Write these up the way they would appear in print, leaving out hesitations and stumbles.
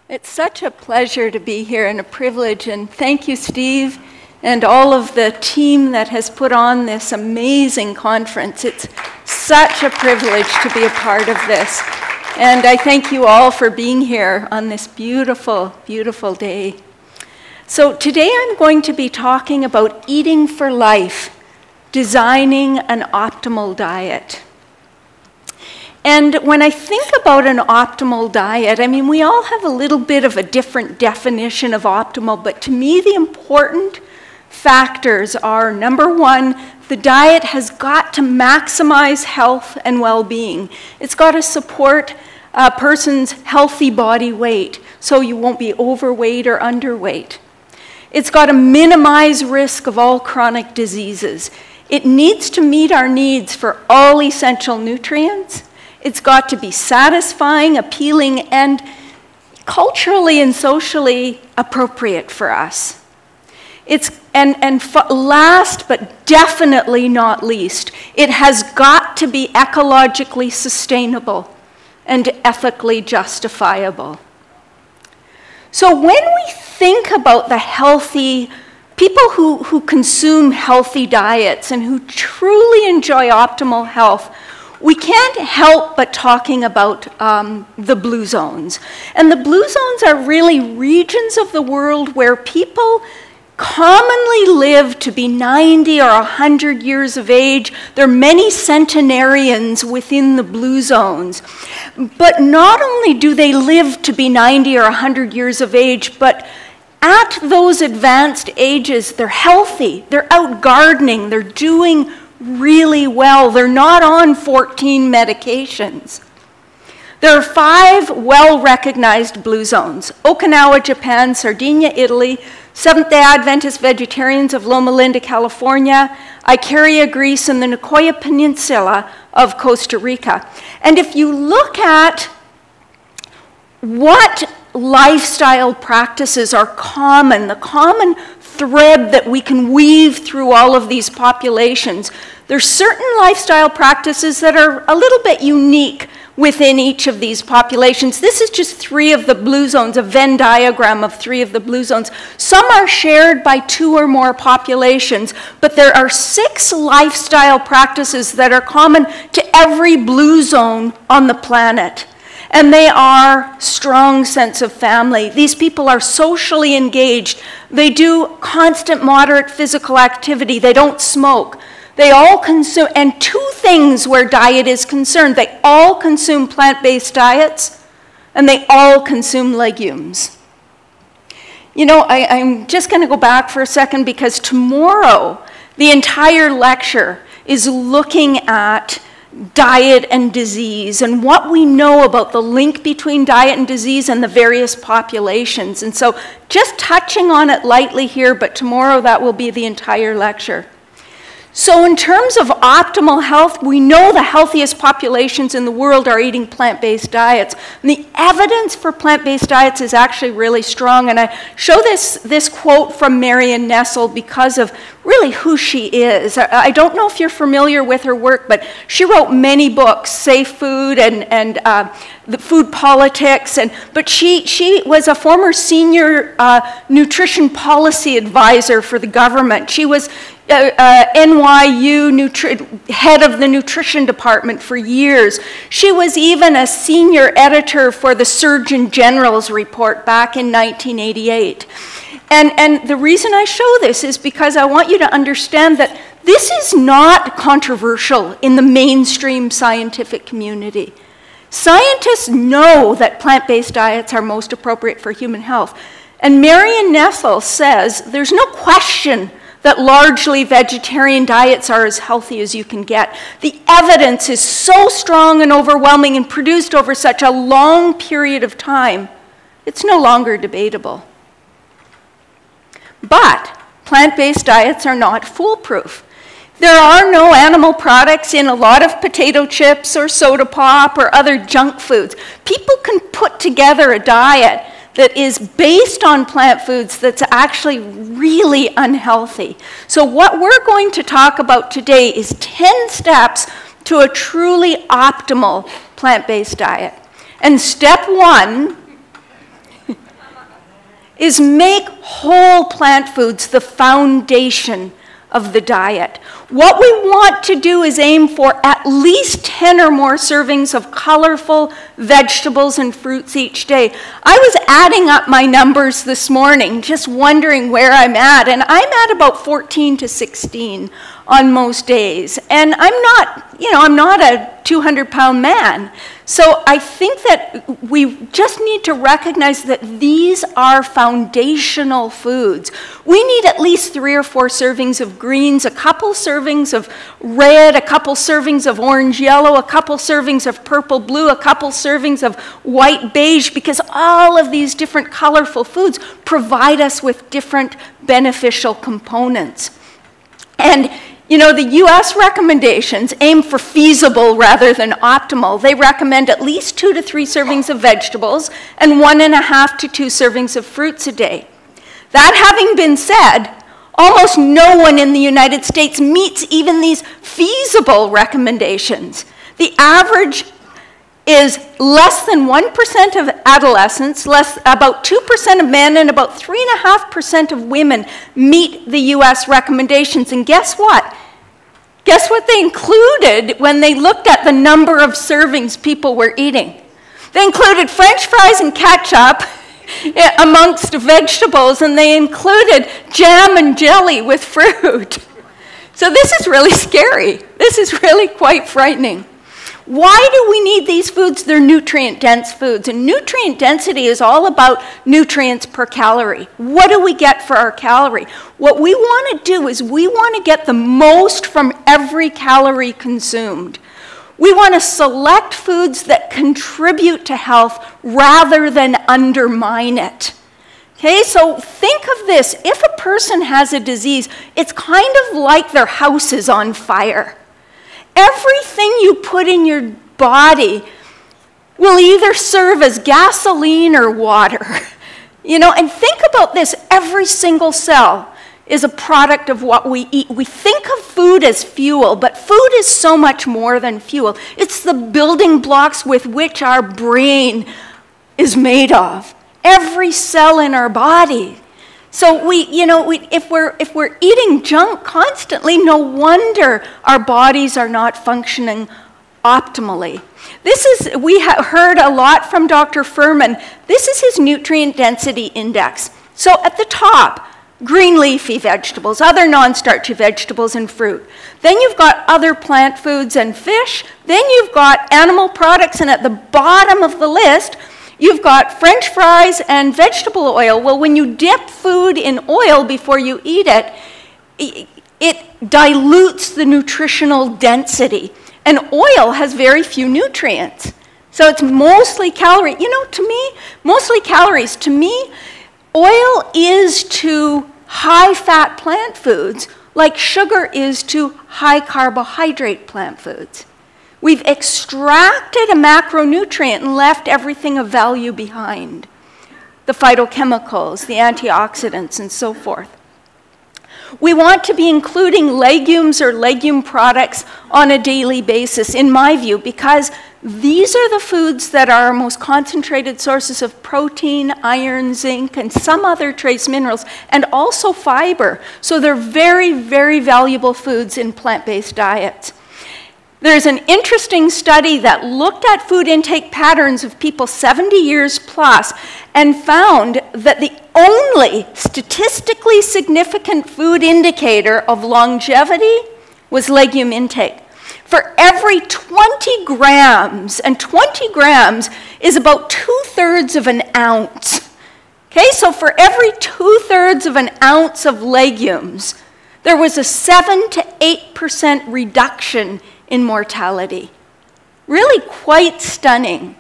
It's such a pleasure to be here and a privilege, and thank you, Steve, and all of the team that has put on this amazing conference. It's such a privilege to be a part of this. And I thank you all for being here on this beautiful, beautiful day. So today I'm going to be talking about eating for life, designing an optimal diet. And when I think about an optimal diet, I mean, we all have a little bit of a different definition of optimal, but to me the important factors are, number one, the diet has got to maximize health and well-being. It's got to support a person's healthy body weight, so you won't be overweight or underweight. It's got to minimize risk of all chronic diseases. It needs to meet our needs for all essential nutrients. It's got to be satisfying, appealing, and culturally and socially appropriate for us. Last but definitely not least, it has got to be ecologically sustainable and ethically justifiable. So when we think about the healthy, people who consume healthy diets and who truly enjoy optimal health, we can't help but talking about the blue zones. And the blue zones are really regions of the world where people commonly live to be 90 or 100 years of age. There are many centenarians within the blue zones. But not only do they live to be 90 or 100 years of age, but at those advanced ages, they're healthy, they're out gardening, they're doing really well. They're not on 14 medications. There are 5 well-recognized blue zones: Okinawa, Japan; Sardinia, Italy; Seventh-day Adventist Vegetarians of Loma Linda, California; Icaria, Greece; and the Nicoya Peninsula of Costa Rica. And if you look at what lifestyle practices are common, the common thread that we can weave through all of these populations, there's certain lifestyle practices that are a little bit unique within each of these populations. This is just 3 of the blue zones, a Venn diagram of 3 of the blue zones. Some are shared by 2 or more populations, but there are 6 lifestyle practices that are common to every blue zone on the planet. And they are strong sense of family. These people are socially engaged. They do constant moderate physical activity. They don't smoke. They all consume, and 2 things where diet is concerned: they all consume plant-based diets, and they all consume legumes. You know, I'm just going to go back for a second, because tomorrow the entire lecture is looking at diet and disease and what we know about the link between diet and disease and the various populations. And so just touching on it lightly here, but tomorrow that will be the entire lecture. So in terms of optimal health, we know the healthiest populations in the world are eating plant-based diets. And the evidence for plant-based diets is actually really strong. And I show this quote from Marion Nestle because of really who she is. I don't know if you're familiar with her work, but she wrote many books, Safe Food and the Food Politics. But she was a former senior nutrition policy advisor for the government. She was NYU head of the nutrition department for years. She was even a senior editor for the Surgeon General's report back in 1988. And the reason I show this is because I want you to understand that this is not controversial in the mainstream scientific community. Scientists know that plant-based diets are most appropriate for human health. And Marion Nestle says there's no question that largely vegetarian diets are as healthy as you can get. The evidence is so strong and overwhelming and produced over such a long period of time, it's no longer debatable. But plant-based diets are not foolproof. There are no animal products in a lot of potato chips or soda pop or other junk foods. People can put together a diet that is based on plant foods that's actually really unhealthy. So what we're going to talk about today is 10 steps to a truly optimal plant-based diet. And step 1 is make whole plant foods the foundation of the diet. What we want to do is aim for at least 10 or more servings of colorful vegetables and fruits each day. I was adding up my numbers this morning, just wondering where I'm at, and I'm at about 14 to 16 on most days. And I'm not a 200-pound man. So I think that we just need to recognize that these are foundational foods. We need at least 3 or 4 servings of greens, a couple servings of red, a couple servings of orange yellow, a couple servings of purple blue, a couple servings of white beige, because all of these different colorful foods provide us with different beneficial components. And you know, the US recommendations aim for feasible rather than optimal. They recommend at least 2 to 3 servings of vegetables and 1.5 to 2 servings of fruits a day. That having been said, almost no one in the United States meets even these feasible recommendations. The average is less than 1% of adolescents, about 2% of men, and about 3.5% of women meet the US recommendations. And guess what? Guess what they included when they looked at the number of servings people were eating? They included French fries and ketchup amongst vegetables, and they included jam and jelly with fruit. So this is really scary. This is really quite frightening. Why do we need these foods? They're nutrient-dense foods, and nutrient density is all about nutrients per calorie. What do we get for our calorie? What we want to do is we want to get the most from every calorie consumed. We want to select foods that contribute to health rather than undermine it. Okay, so think of this. If a person has a disease, it's kind of like their house is on fire. Everything you put in your body will either serve as gasoline or water. You know, and think about this. Every single cell is a product of what we eat. We think of food as fuel, but food is so much more than fuel. It's the building blocks with which our brain is made of. Every cell in our body. So if we're eating junk constantly, no wonder our bodies are not functioning optimally. We heard a lot from Dr. Furman. This is his nutrient density index. So at the top, green leafy vegetables, other non-starchy vegetables and fruit. Then you've got other plant foods and fish. Then you've got animal products, and at the bottom of the list, you've got French fries and vegetable oil. Well, when you dip food in oil before you eat it, it dilutes the nutritional density. And oil has very few nutrients. So it's mostly calorie. You know, to me, mostly calories. To me, oil is to high-fat plant foods like sugar is to high-carbohydrate plant foods. We've extracted a macronutrient and left everything of value behind. The phytochemicals, the antioxidants, and so forth. We want to be including legumes or legume products on a daily basis, in my view, because these are the foods that are our most concentrated sources of protein, iron, zinc, and some other trace minerals, and also fiber. So they're very, very valuable foods in plant-based diets. There's an interesting study that looked at food intake patterns of people 70 years plus and found that the only statistically significant food indicator of longevity was legume intake. For every 20 grams, and 20 grams is about 2/3 of an ounce. Okay, so for every 2/3 of an ounce of legumes, there was a 7 to 8% reduction in mortality. Really quite stunning.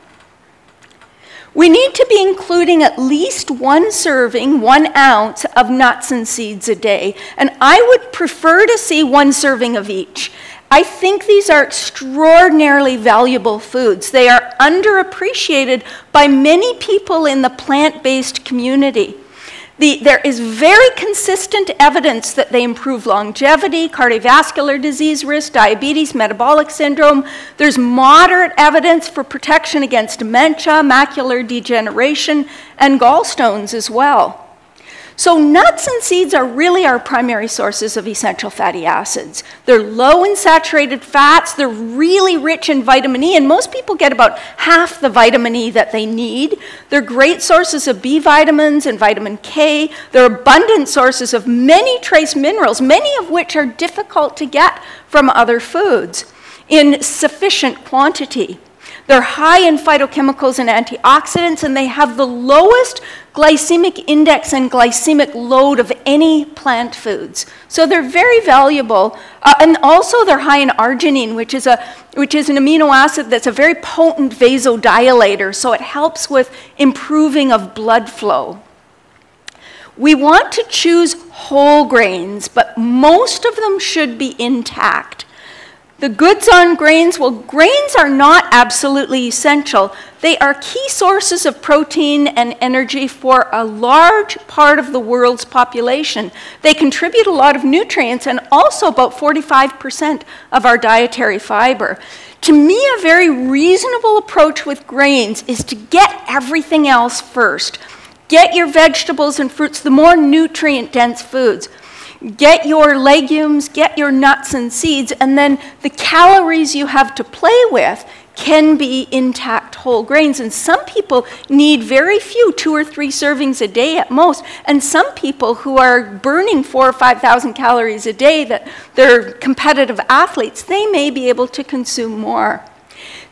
We need to be including at least 1 serving, 1 ounce of nuts and seeds a day. And I would prefer to see 1 serving of each. I think these are extraordinarily valuable foods. They are underappreciated by many people in the plant-based community. There is very consistent evidence that they improve longevity, cardiovascular disease risk, diabetes, metabolic syndrome. There's moderate evidence for protection against dementia, macular degeneration, and gallstones as well. So nuts and seeds are really our primary sources of essential fatty acids. They're low in saturated fats, they're really rich in vitamin E, and most people get about half the vitamin E that they need. They're great sources of B vitamins and vitamin K. They're abundant sources of many trace minerals, many of which are difficult to get from other foods in sufficient quantity. They're high in phytochemicals and antioxidants, and they have the lowest glycemic index and glycemic load of any plant foods. So they're very valuable. And also they're high in arginine, which is an amino acid that's a very potent vasodilator, so it helps with improving of blood flow. We want to choose whole grains, but most of them should be intact. The goods on grains, well, grains are not absolutely essential. They are key sources of protein and energy for a large part of the world's population. They contribute a lot of nutrients and also about 45% of our dietary fiber. To me, a very reasonable approach with grains is to get everything else first. Get your vegetables and fruits, the more nutrient-dense foods. Get your legumes, get your nuts and seeds, and then the calories you have to play with can be intact whole grains. And some people need very few, 2 or 3 servings a day at most. And some people who are burning 4,000 or 5,000 calories a day, that they're competitive athletes, they may be able to consume more.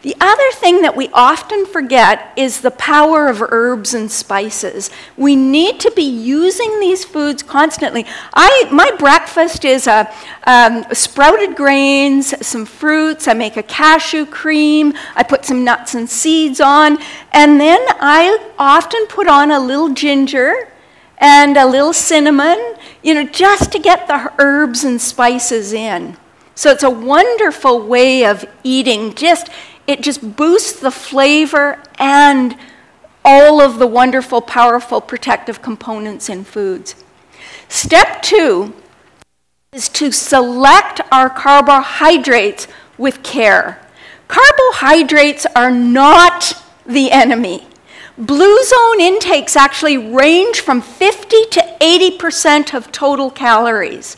The other thing that we often forget is the power of herbs and spices. We need to be using these foods constantly. My breakfast is sprouted grains, some fruits, I make a cashew cream, I put some nuts and seeds on, and then I often put on a little ginger and a little cinnamon, just to get the herbs and spices in. So it's a wonderful way of eating. It just boosts the flavor and all of the wonderful, powerful protective components in foods. Step 2 is to select our carbohydrates with care. Carbohydrates are not the enemy. Blue zone intakes actually range from 50 to 80% of total calories.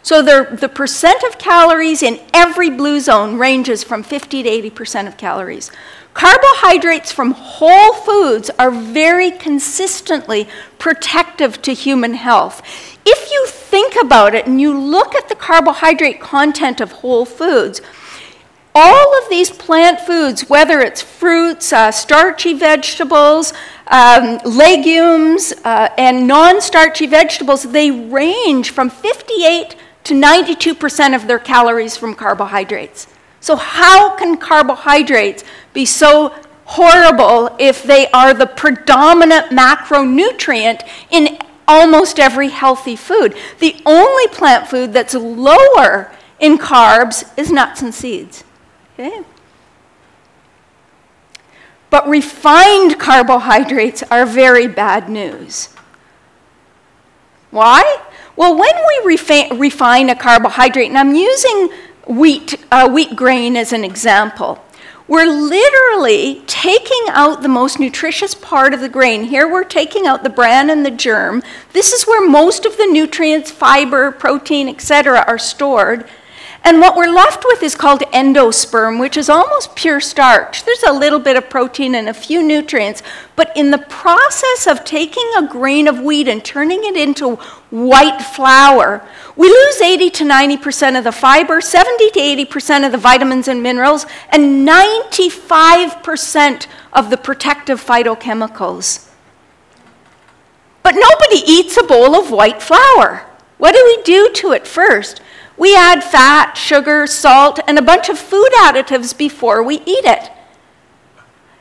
So the percent of calories in every blue zone ranges from 50 to 80% of calories. Carbohydrates from whole foods are very consistently protective to human health. If you think about it and you look at the carbohydrate content of whole foods, all of these plant foods, whether it's fruits, starchy vegetables, legumes, and non-starchy vegetables, they range from 58 to 92% of their calories from carbohydrates. So how can carbohydrates be so horrible if they are the predominant macronutrient in almost every healthy food? The only plant food that's lower in carbs is nuts and seeds. Okay? But refined carbohydrates are very bad news. Why? Well, when we refine a carbohydrate, and I'm using wheat grain as an example, we're literally taking out the most nutritious part of the grain. Here we're taking out the bran and the germ. This is where most of the nutrients, fiber, protein, etc. are stored. And what we're left with is called endosperm, which is almost pure starch. There's a little bit of protein and a few nutrients, but in the process of taking a grain of wheat and turning it into white flour, we lose 80 to 90% of the fiber, 70 to 80% of the vitamins and minerals, and 95% of the protective phytochemicals. But nobody eats a bowl of white flour. What do we do to it first? We add fat, sugar, salt, and a bunch of food additives before we eat it.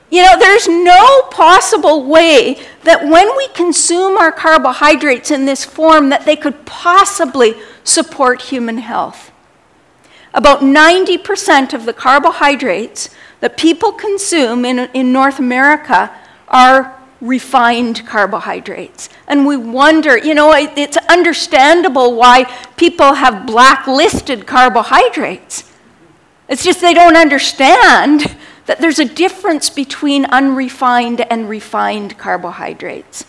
There's no possible way that when we consume our carbohydrates in this form that they could possibly support human health. About 90% of the carbohydrates that people consume in North America are refined carbohydrates. And we wonder, it's understandable why people have blacklisted carbohydrates. It's just they don't understand that there's a difference between unrefined and refined carbohydrates.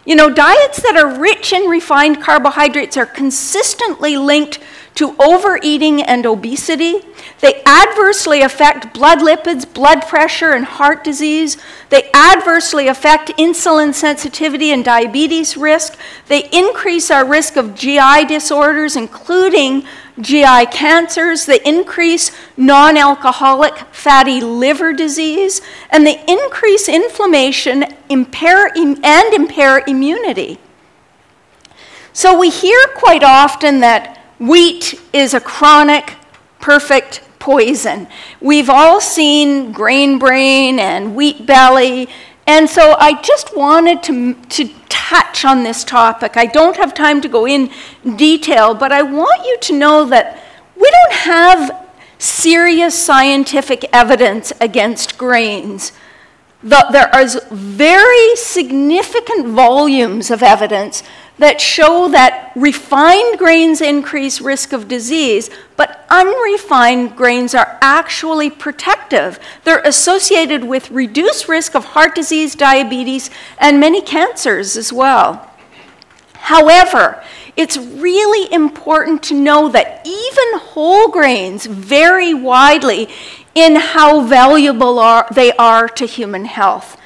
You know, diets that are rich in refined carbohydrates are consistently linked to overeating and obesity. They adversely affect blood lipids, blood pressure, and heart disease. They adversely affect insulin sensitivity and diabetes risk. They increase our risk of GI disorders, including GI cancers. They increase non-alcoholic fatty liver disease. And they increase inflammation and impair immunity. So we hear quite often that wheat is a chronic, perfect poison. We've all seen grain brain and wheat belly, and so I just wanted to touch on this topic. I don't have time to go in detail, but I want you to know that we don't have serious scientific evidence against grains. There is very significant volumes of evidence that show that refined grains increase risk of disease, but unrefined grains are actually protective. They're associated with reduced risk of heart disease, diabetes, and many cancers as well. However, it's really important to know that even whole grains vary widely in how valuable they are to human health.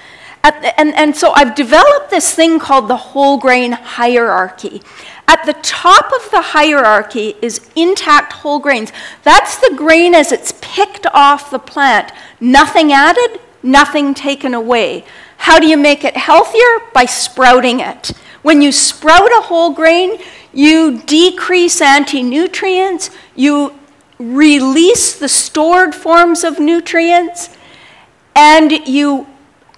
And so I've developed this thing called the whole grain hierarchy. At the top of the hierarchy is intact whole grains. That's the grain as it's picked off the plant. Nothing added, nothing taken away. How do you make it healthier? By sprouting it. When you sprout a whole grain, you decrease anti-nutrients, you release the stored forms of nutrients, and you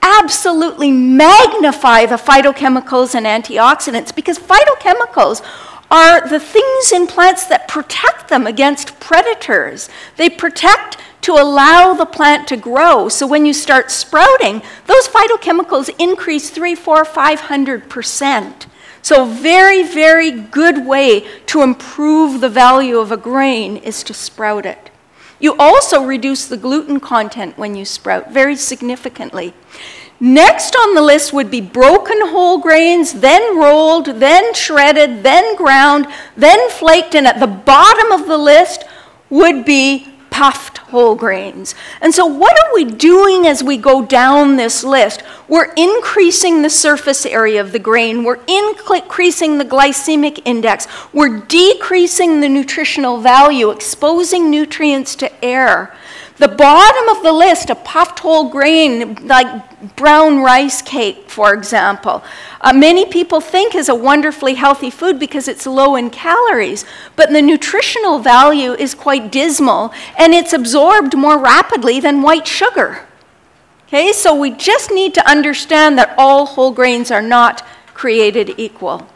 absolutely magnify the phytochemicals and antioxidants, because phytochemicals are the things in plants that protect them against predators. They protect to allow the plant to grow. So when you start sprouting, those phytochemicals increase 300, 400, 500%. So very, very good way to improve the value of a grain is to sprout it. You also reduce the gluten content when you sprout, very significantly. Next on the list would be broken whole grains, then rolled, then shredded, then ground, then flaked, and at the bottom of the list would be puffed whole grains. And so what are we doing as we go down this list? We're increasing the surface area of the grain. We're increasing the glycemic index. We're decreasing the nutritional value, exposing nutrients to air. The bottom of the list, a puffed whole grain, like brown rice cake, for example, many people think is a wonderfully healthy food because it's low in calories, but the nutritional value is quite dismal, and it's absorbed more rapidly than white sugar. Okay, so we just need to understand that all whole grains are not created equal.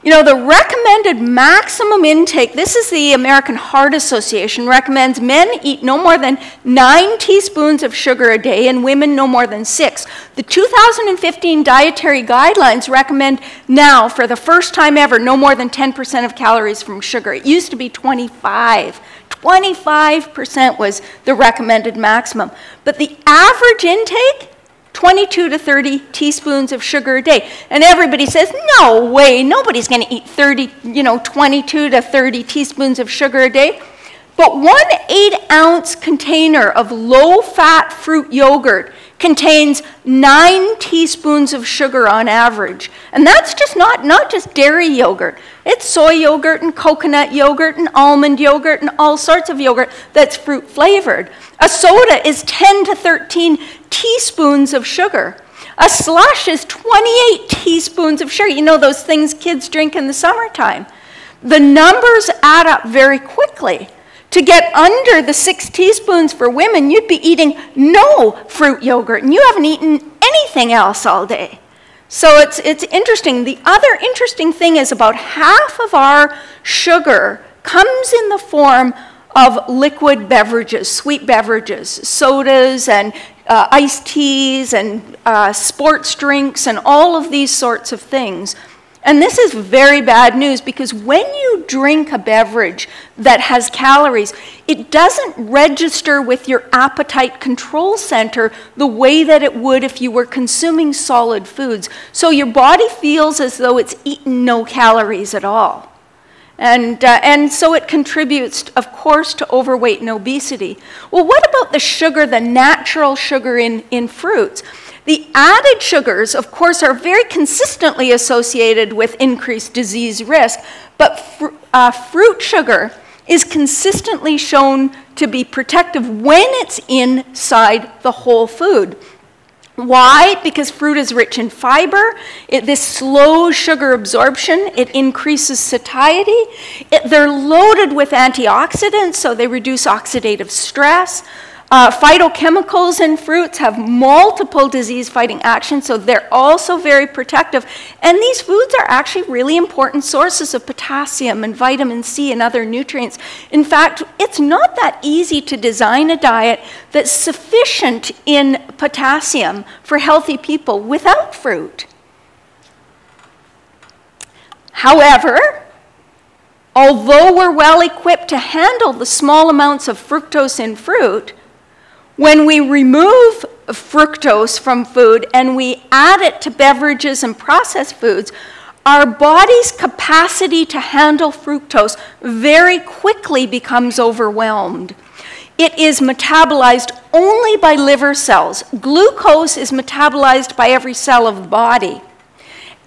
You know, the recommended maximum intake, this is the American Heart Association, recommends men eat no more than 9 teaspoons of sugar a day and women no more than 6. The 2015 dietary guidelines recommend now, for the first time ever, no more than 10% of calories from sugar. It used to be 25. 25% was the recommended maximum. But the average intake, 22 to 30 teaspoons of sugar a day. And everybody says, no way, nobody's going to eat 22 to 30 teaspoons of sugar a day. But 1 8-ounce container of low-fat fruit yogurt contains 9 teaspoons of sugar on average. And that's just not just dairy yogurt. It's soy yogurt and coconut yogurt and almond yogurt and all sorts of yogurt that's fruit flavored. A soda is 10 to 13 teaspoons of sugar. A slush is 28 teaspoons of sugar. You know those things kids drink in the summertime. The numbers add up very quickly. To get under the 6 teaspoons for women, you'd be eating no fruit yogurt, and you haven't eaten anything else all day. So it's interesting. The other interesting thing is about half of our sugar comes in the form of liquid beverages, sweet beverages, sodas and iced teas and sports drinks and all of these sorts of things. And this is very bad news, because when you drink a beverage that has calories, it doesn't register with your appetite control center the way that it would if you were consuming solid foods. So your body feels as though it's eaten no calories at all. And so it contributes, of course, to overweight and obesity. Well, what about the sugar, the natural sugar in fruits? The added sugars, of course, are very consistently associated with increased disease risk, but fruit sugar is consistently shown to be protective when it's inside the whole food. Why? Because fruit is rich in fiber. This slows sugar absorption. It increases satiety. They're loaded with antioxidants, so they reduce oxidative stress. Phytochemicals in fruits have multiple disease-fighting actions, so they're also very protective. And these foods are actually really important sources of potassium and vitamin C and other nutrients. In fact, it's not that easy to design a diet that's sufficient in potassium for healthy people without fruit. However, although we're well equipped to handle the small amounts of fructose in fruit, when we remove fructose from food and we add it to beverages and processed foods, our body's capacity to handle fructose very quickly becomes overwhelmed. It is metabolized only by liver cells. Glucose is metabolized by every cell of the body.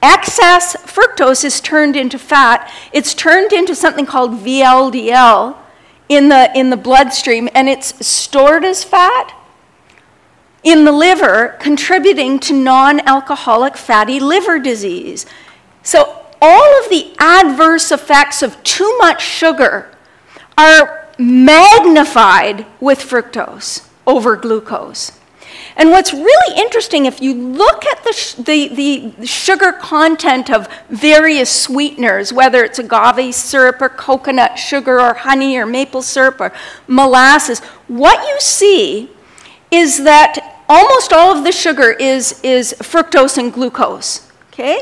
Excess fructose is turned into fat. It's turned into something called VLDL in the bloodstream, and it's stored as fat in the liver, contributing to non-alcoholic fatty liver disease. So all of the adverse effects of too much sugar are magnified with fructose over glucose. And what's really interesting, if you look at the sugar content of various sweeteners, whether it's agave syrup or coconut sugar or honey or maple syrup or molasses, what you see is that almost all of the sugar is fructose and glucose, okay?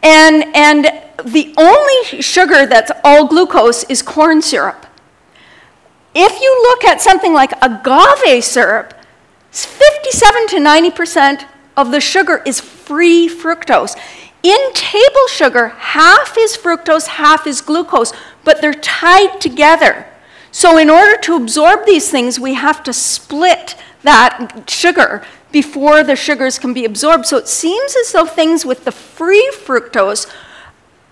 And the only sugar that's all glucose is corn syrup. If you look at something like agave syrup, 57 to 90% of the sugar is free fructose. In table sugar, half is fructose, half is glucose, but they're tied together. So in order to absorb these things, we have to split that sugar before the sugars can be absorbed. So it seems as though things with the free fructose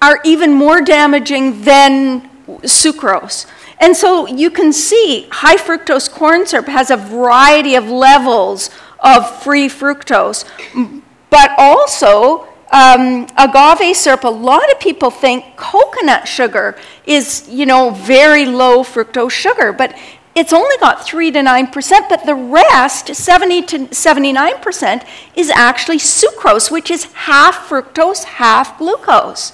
are even more damaging than sucrose. And so you can see high fructose corn syrup has a variety of levels of free fructose, but also agave syrup, a lot of people think coconut sugar is, very low fructose sugar, but it's only got 3 to 9%, but the rest, 70 to 79%, is actually sucrose, which is half fructose, half glucose.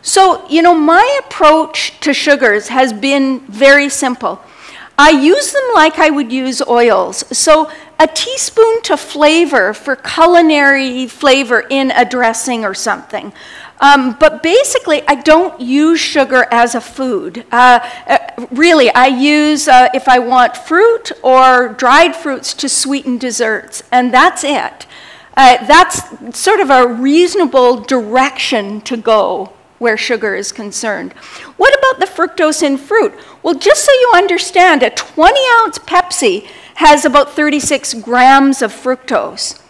So, my approach to sugars has been very simple. I use them like I would use oils. So a teaspoon to flavor for culinary flavor in a dressing or something. But basically, I don't use sugar as a food. Really, I use, if I want fruit or dried fruits to sweeten desserts, and that's it. That's sort of a reasonable direction to go where sugar is concerned. What about the fructose in fruit? Well, just so you understand, a 20-ounce Pepsi has about 36 grams of fructose.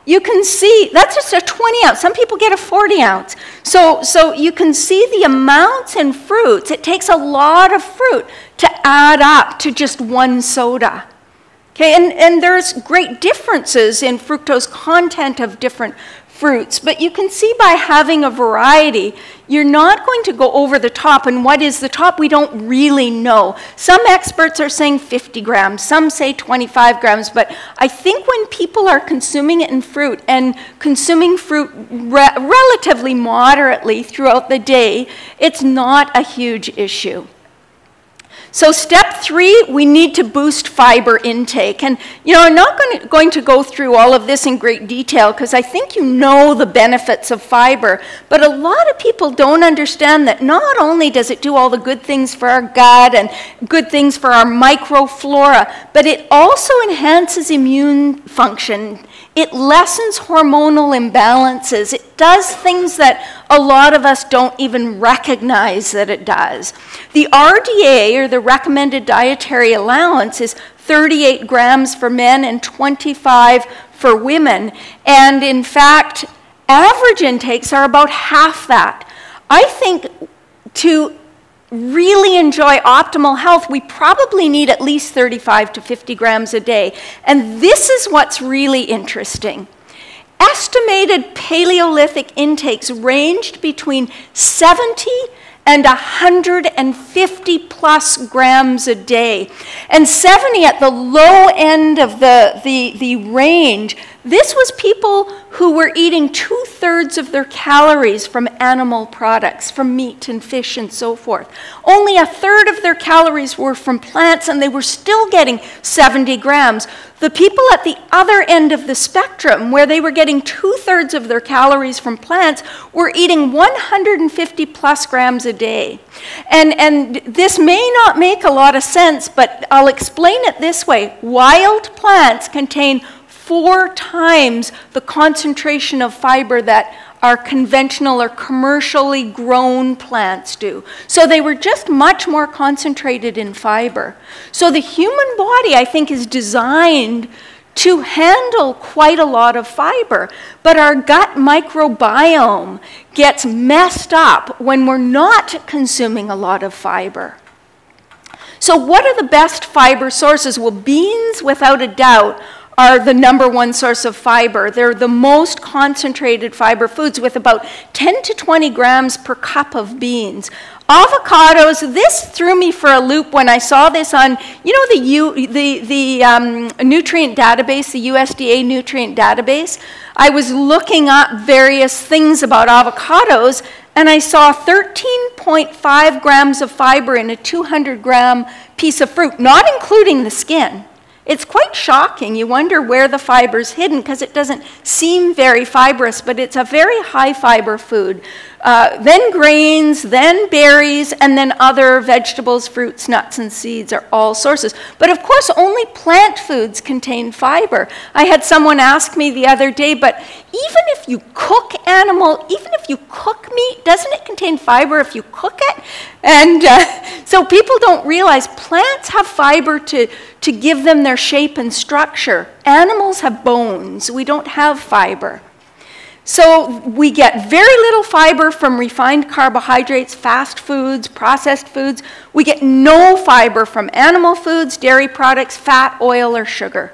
You can see, that's just a 20-ounce. Some people get a 40-ounce. So you can see the amounts in fruits. It takes a lot of fruit to add up to just one soda. Okay, and there's great differences in fructose content of different fruits, but you can see by having a variety, you're not going to go over the top, and what is the top, we don't really know. Some experts are saying 50 grams, some say 25 grams, but I think when people are consuming it in fruit and consuming fruit relatively moderately throughout the day, it's not a huge issue. So step 3, we need to boost fiber intake. And I'm not going to go through all of this in great detail because I think you know the benefits of fiber. But a lot of people don't understand that not only does it do all the good things for our gut and good things for our microflora, but it also enhances immune function. It lessens hormonal imbalances. It does things that a lot of us don't even recognize that it does. The RDA, or the recommended dietary allowance, is 38 grams for men and 25 for women. And in fact, average intakes are about half that. I think to really enjoy optimal health, we probably need at least 35 to 50 grams a day. And this is what's really interesting. Estimated Paleolithic intakes ranged between 70 and 150 plus grams a day. And 70 at the low end of the range. This was people who were eating 2/3 of their calories from animal products, from meat and fish and so forth. Only 1/3 of their calories were from plants, and they were still getting 70 grams. The people at the other end of the spectrum, where they were getting 2/3 of their calories from plants, were eating 150 plus grams a day. And this may not make a lot of sense, but I'll explain it this way. Wild plants contain 4 times the concentration of fiber that our conventional or commercially grown plants do. So they were just much more concentrated in fiber. So the human body, I think, is designed to handle quite a lot of fiber, but our gut microbiome gets messed up when we're not consuming a lot of fiber. So what are the best fiber sources? Well, beans, without a doubt, are the #1 source of fiber. They're the most concentrated fiber foods, with about 10 to 20 grams per cup of beans. Avocados, this threw me for a loop when I saw this on, the nutrient database, the USDA nutrient database. I was looking up various things about avocados, and I saw 13.5 grams of fiber in a 200-gram piece of fruit, not including the skin. It's quite shocking. You wonder where the fiber's hidden because it doesn't seem very fibrous, but it's a very high fiber food. Then grains, then berries, and then other vegetables, fruits, nuts, and seeds are all sources. But of course, only plant foods contain fiber. I had someone ask me the other day, but even if you cook even if you cook meat, doesn't it contain fiber if you cook it? And so people don't realize plants have fiber to give them their shape and structure. Animals have bones. We don't have fiber. So we get very little fiber from refined carbohydrates, fast foods, processed foods. We get no fiber from animal foods, dairy products, fat, oil, or sugar.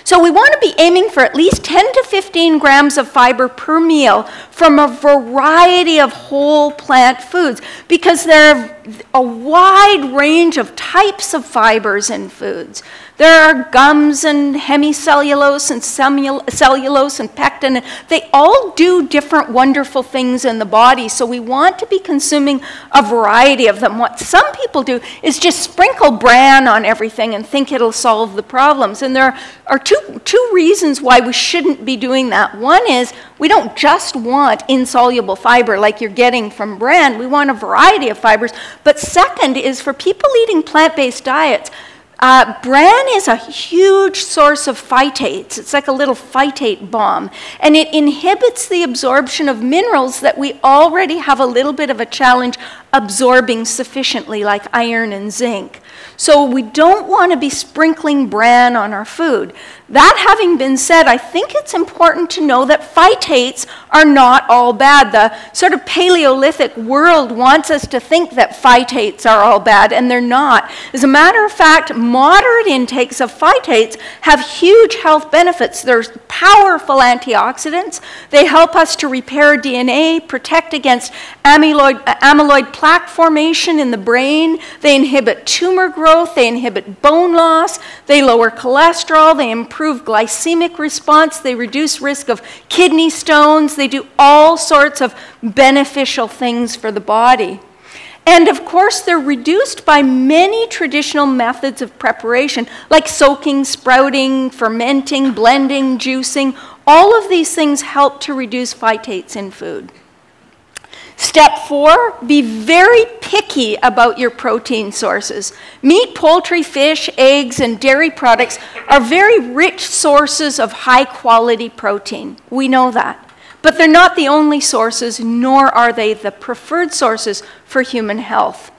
So we want to be aiming for at least 10 to 15 grams of fiber per meal from a variety of whole plant foods, because there are a wide range of types of fibers in foods. There are gums and hemicellulose and cellulose and pectin. And they all do different wonderful things in the body, so we want to be consuming a variety of them. What some people do is just sprinkle bran on everything and think it'll solve the problems. And there are two reasons why we shouldn't be doing that. One is we don't just want insoluble fiber like you're getting from bran. We want a variety of fibers. But second is for people eating plant-based diets, bran is a huge source of phytates. It's like a little phytate bomb. And it inhibits the absorption of minerals that we already have a little bit of a challenge absorbing sufficiently, like iron and zinc. So we don't want to be sprinkling bran on our food. That having been said, I think it's important to know that phytates are not all bad. The sort of Paleolithic world wants us to think that phytates are all bad, and they're not. As a matter of fact, moderate intakes of phytates have huge health benefits. They're powerful antioxidants. They help us to repair DNA, protect against amyloid plaque formation in the brain. They inhibit tumor growth. They inhibit bone loss. They lower cholesterol. They improve glycemic response. They reduce risk of kidney stones. They do all sorts of beneficial things for the body. And of course, they're reduced by many traditional methods of preparation, like soaking, sprouting, fermenting, blending, juicing. All of these things help to reduce phytates in food. Step 4, be very picky about your protein sources. Meat, poultry, fish, eggs, and dairy products are very rich sources of high-quality protein. We know that. But they're not the only sources, nor are they the preferred sources for human health.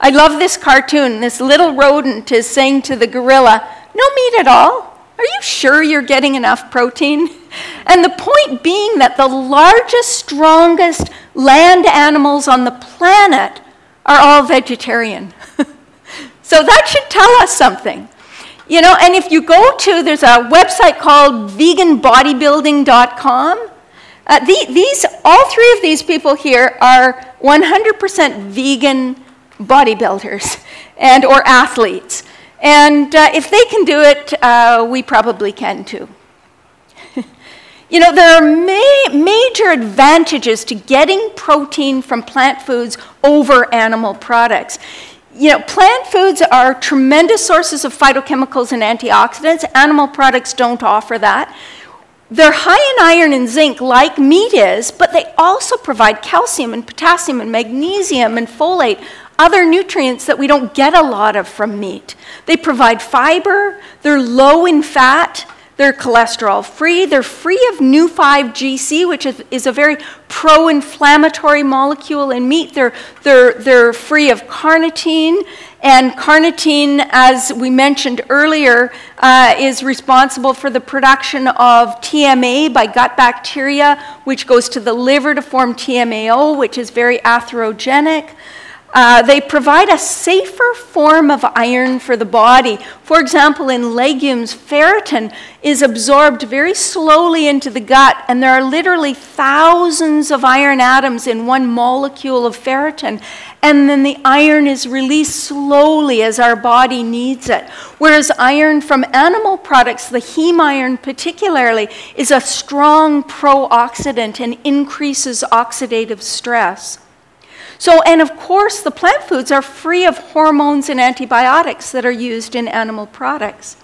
I love this cartoon. This little rodent is saying to the gorilla, "No meat at all. Are you sure you're getting enough protein?" And the point being that the largest, strongest land animals on the planet are all vegetarian. So that should tell us something. You know, and if you go to, there's a website called veganbodybuilding.com. All three of these people here are 100% vegan bodybuilders or athletes. And if they can do it, we probably can too. You know, there are major advantages to getting protein from plant foods over animal products. You know, plant foods are tremendous sources of phytochemicals and antioxidants. Animal products don't offer that. They're high in iron and zinc like meat is, but they also provide calcium and potassium and magnesium and folate, other nutrients that we don't get a lot of from meat. They provide fiber, they're low in fat, they're cholesterol-free, they're free of new 5-GC, which is a very pro-inflammatory molecule in meat. They're free of carnitine, and carnitine, as we mentioned earlier, is responsible for the production of TMA by gut bacteria, which goes to the liver to form TMAO, which is very atherogenic. They provide a safer form of iron for the body. For example, in legumes, ferritin is absorbed very slowly into the gut, and there are literally thousands of iron atoms in one molecule of ferritin, and then the iron is released slowly as our body needs it. Whereas iron from animal products, the heme iron particularly, is a strong pro-oxidant and increases oxidative stress. So, and of course, the plant foods are free of hormones and antibiotics that are used in animal products.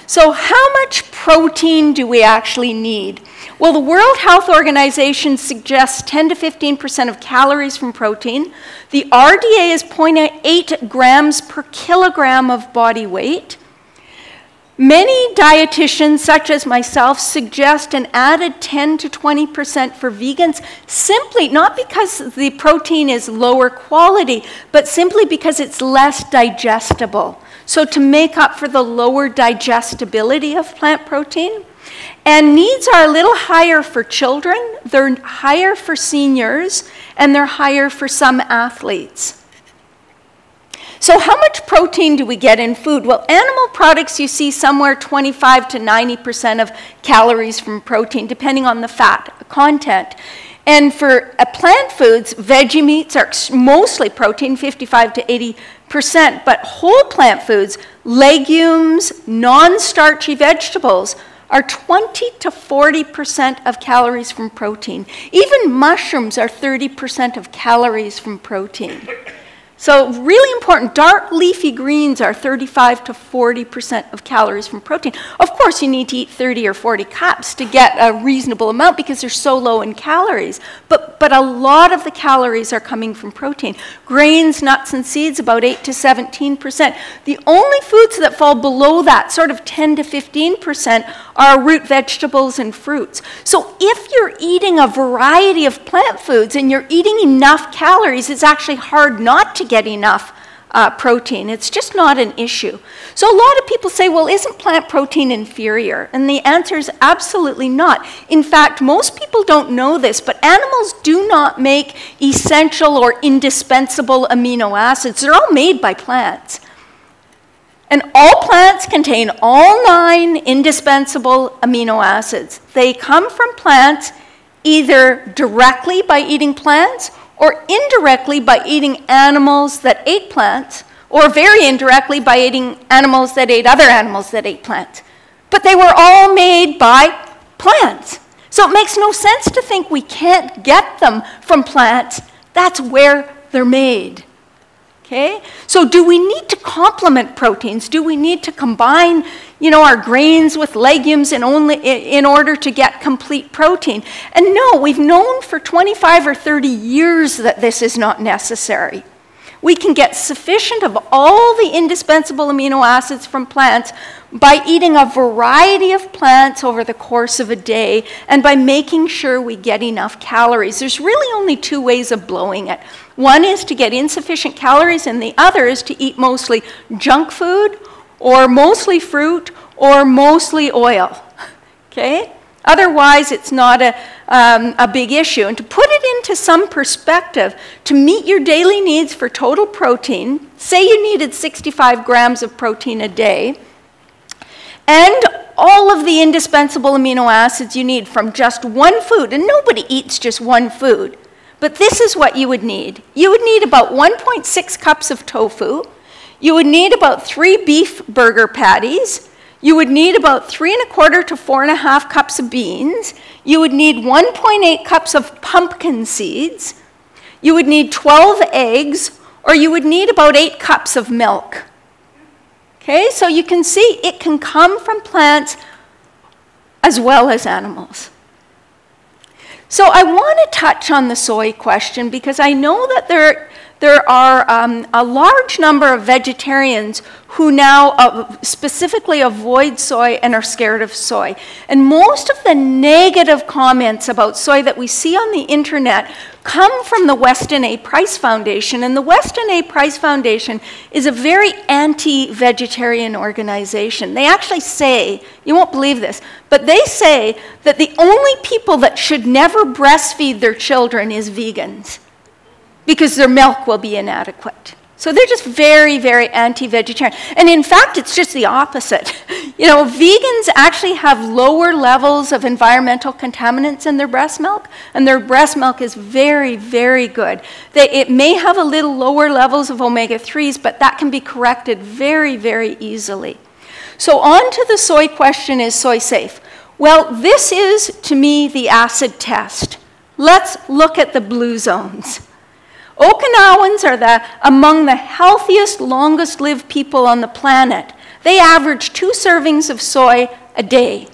So how much protein do we actually need? Well, the World Health Organization suggests 10 to 15% of calories from protein. The RDA is 0.8 grams per kilogram of body weight. Many dietitians, such as myself, suggest an added 10 to 20% for vegans, simply not because the protein is lower quality, but simply because it's less digestible. So to make up for the lower digestibility of plant protein. And needs are a little higher for children, they're higher for seniors, and they're higher for some athletes. So how much protein do we get in food? Well, animal products, you see somewhere 25 to 90% of calories from protein, depending on the fat content. And for plant foods, veggie meats are mostly protein, 55 to 80%, but whole plant foods, legumes, non-starchy vegetables, are 20 to 40% of calories from protein. Even mushrooms are 30% of calories from protein. So really important, dark leafy greens are 35 to 40% of calories from protein. Of course, you need to eat 30 or 40 cups to get a reasonable amount because they're so low in calories. But a lot of the calories are coming from protein. Grains, nuts, and seeds, about 8 to 17%. The only foods that fall below that, sort of 10 to 15%, are root vegetables and fruits. So if you're eating a variety of plant foods and you're eating enough calories, it's actually hard not to get enough protein. It's just not an issue. So a lot of people say, well, isn't plant protein inferior? And the answer is absolutely not. In fact, most people don't know this, but animals do not make essential or indispensable amino acids. They're all made by plants. And all plants contain all 9 indispensable amino acids. They come from plants either directly by eating plants or indirectly by eating animals that ate plants, or very indirectly by eating animals that ate other animals that ate plants. But they were all made by plants. So it makes no sense to think we can't get them from plants. That's where they're made. Okay? So do we need to complement proteins? Do we need to combine, you know, our grains with legumes in order to get complete protein? And no, we've known for 25 or 30 years that this is not necessary. We can get sufficient of all the indispensable amino acids from plants by eating a variety of plants over the course of a day and by making sure we get enough calories. There's really only two ways of blowing it. One is to get insufficient calories, and the other is to eat mostly junk food or mostly fruit or mostly oil. Okay? Otherwise, it's not a big issue. And to put it into some perspective, to meet your daily needs for total protein, say you needed 65 grams of protein a day, and all of the indispensable amino acids you need from just one food, and nobody eats just one food, but this is what you would need. You would need about 1.6 cups of tofu. You would need about 3 beef burger patties. You would need about 3 1/4 to 4 1/2 cups of beans. You would need 1.8 cups of pumpkin seeds. You would need 12 eggs, or you would need about 8 cups of milk. Okay, so you can see it can come from plants as well as animals. So I want to touch on the soy question because I know that there are a large number of vegetarians who now specifically avoid soy and are scared of soy. And most of the negative comments about soy that we see on the internet come from the Weston A. Price Foundation. And the Weston A. Price Foundation is a very anti-vegetarian organization. They actually say, you won't believe this, but they say that the only people that should never breastfeed their children is vegans, because their milk will be inadequate. So they're just very, very anti-vegetarian. And in fact, it's just the opposite. You know, vegans actually have lower levels of environmental contaminants in their breast milk, and their breast milk is very, very good. It may have a little lower levels of omega-3s, but that can be corrected very, very easily. So on to the soy question, is soy safe? Well, this is, to me, the acid test. Let's look at the blue zones. Okinawans are among the healthiest, longest-lived people on the planet. They average 2 servings of soy a day.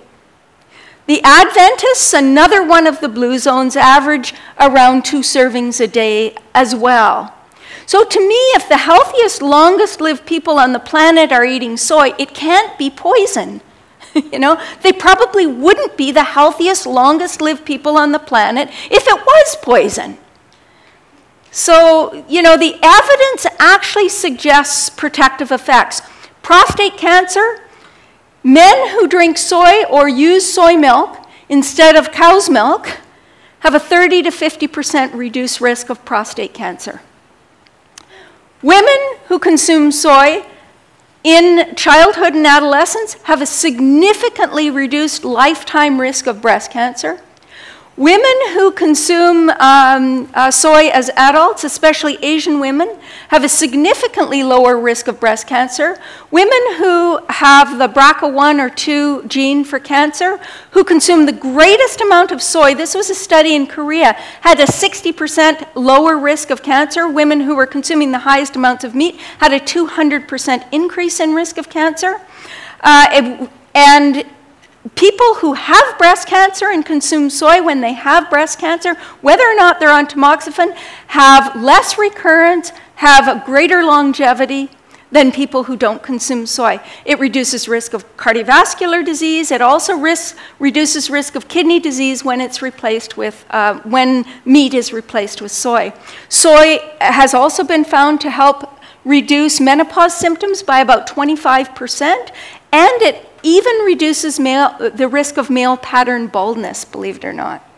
The Adventists, another one of the blue zones, average around 2 servings a day as well. So to me, if the healthiest, longest-lived people on the planet are eating soy, it can't be poison. You know, they probably wouldn't be the healthiest, longest-lived people on the planet if it was poison. So, you know, the evidence actually suggests protective effects. Prostate cancer, men who drink soy or use soy milk instead of cow's milk have a 30 to 50% reduced risk of prostate cancer. Women who consume soy in childhood and adolescence have a significantly reduced lifetime risk of breast cancer. Women who consume soy as adults, especially Asian women, have a significantly lower risk of breast cancer. Women who have the BRCA1 or 2 gene for cancer, who consume the greatest amount of soy, this was a study in Korea, had a 60% lower risk of cancer. Women who were consuming the highest amounts of meat had a 200% increase in risk of cancer. And people who have breast cancer and consume soy when they have breast cancer, whether or not they're on tamoxifen, have less recurrence, have a greater longevity than people who don't consume soy. It reduces risk of cardiovascular disease. It also reduces risk of kidney disease when it's replaced with, when meat is replaced with soy. Soy has also been found to help reduce menopause symptoms by about 25%, and it even reduces the risk of male pattern baldness, believe it or not.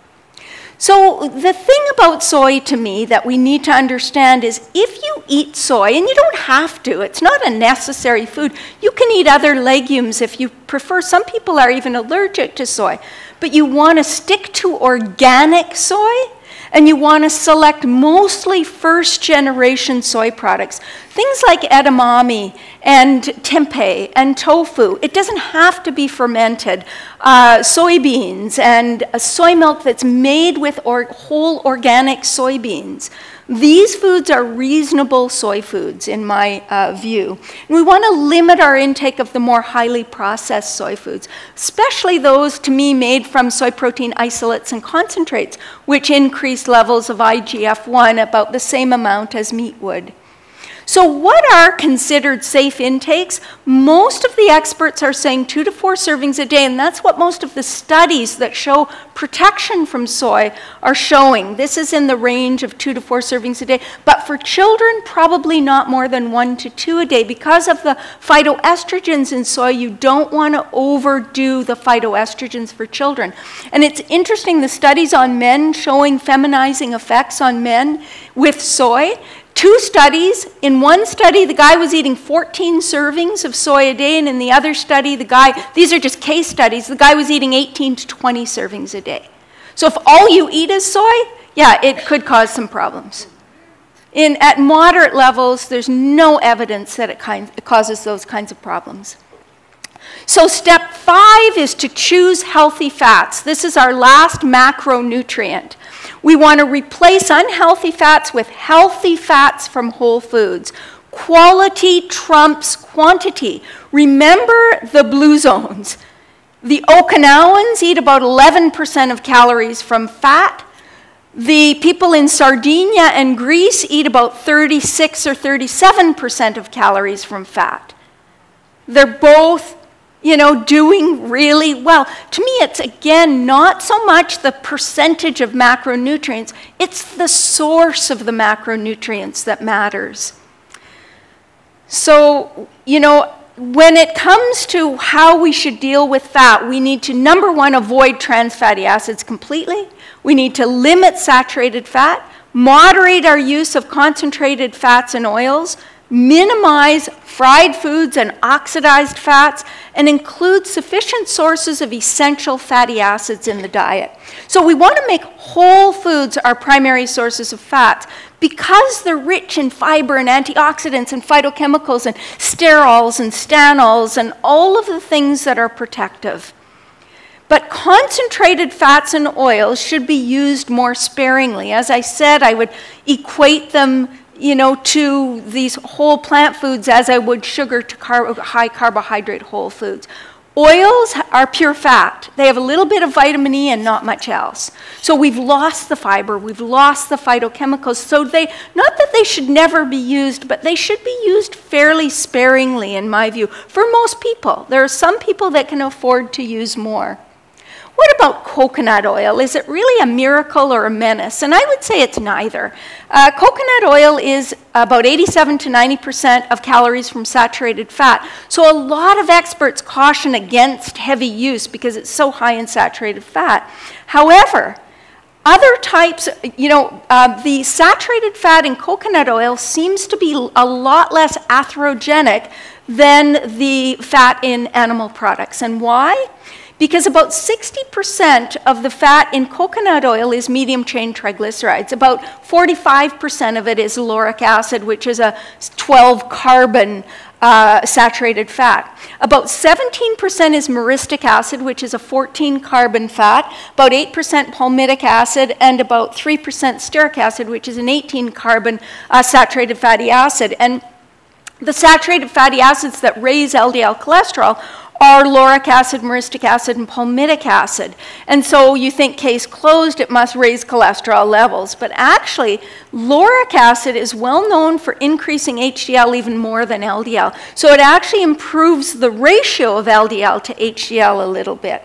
So the thing about soy to me that we need to understand is if you eat soy, and you don't have to, it's not a necessary food. You can eat other legumes if you prefer. Some people are even allergic to soy. But you want to stick to organic soy, and you want to select mostly first-generation soy products. Things like edamame and tempeh and tofu, it doesn't have to be fermented. Soybeans and soy milk that's made with whole organic soybeans. These foods are reasonable soy foods in my view. And we want to limit our intake of the more highly processed soy foods, especially those, to me, made from soy protein isolates and concentrates, which increase levels of IGF-1 about the same amount as meat would. So what are considered safe intakes? Most of the experts are saying 2 to 4 servings a day, and that's what most of the studies that show protection from soy are showing. This is in the range of 2 to 4 servings a day, but for children, probably not more than 1 to 2 a day. Because of the phytoestrogens in soy, you don't want to overdo the phytoestrogens for children. And it's interesting, the studies on men showing feminizing effects on men with soy. 2 studies. In one study, the guy was eating 14 servings of soy a day, and in the other study, these are just case studies, the guy was eating 18 to 20 servings a day. So if all you eat is soy, yeah, it could cause some problems. At moderate levels, there's no evidence that it causes those kinds of problems. So step 5 is to choose healthy fats. This is our last macronutrient. We want to replace unhealthy fats with healthy fats from whole foods. Quality trumps quantity. Remember the blue zones. The Okinawans eat about 11% of calories from fat. The people in Sardinia and Greece eat about 36 or 37% of calories from fat. They're both, doing really well. To me, it's, again, not so much the percentage of macronutrients, it's the source of the macronutrients that matters. So, when it comes to how we should deal with fat, we need to, number 1, avoid trans fatty acids completely. We need to limit saturated fat, moderate our use of concentrated fats and oils, minimize fried foods and oxidized fats, and include sufficient sources of essential fatty acids in the diet. So we want to make whole foods our primary sources of fats because they're rich in fiber and antioxidants and phytochemicals and sterols and stanols and all of the things that are protective. But concentrated fats and oils should be used more sparingly. As I said, I would equate them to these whole plant foods as I would sugar to high carbohydrate whole foods. Oils are pure fat. They have a little bit of vitamin E and not much else. So we've lost the fiber, we've lost the phytochemicals. So not that they should never be used, but they should be used fairly sparingly in my view, for most people. There are some people that can afford to use more. What about coconut oil? Is it really a miracle or a menace? And I would say it's neither. Coconut oil is about 87 to 90% of calories from saturated fat. So a lot of experts caution against heavy use because it's so high in saturated fat. However, other types, the saturated fat in coconut oil seems to be a lot less atherogenic than the fat in animal products. And why? Because about 60% of the fat in coconut oil is medium-chain triglycerides. About 45% of it is lauric acid, which is a 12-carbon saturated fat. About 17% is myristic acid, which is a 14-carbon fat, about 8% palmitic acid, and about 3% stearic acid, which is an 18-carbon saturated fatty acid. And the saturated fatty acids that raise LDL cholesterol are lauric acid, myristic acid, and palmitic acid. And so you think case closed, it must raise cholesterol levels. But actually, lauric acid is well known for increasing HDL even more than LDL. So it actually improves the ratio of LDL to HDL a little bit.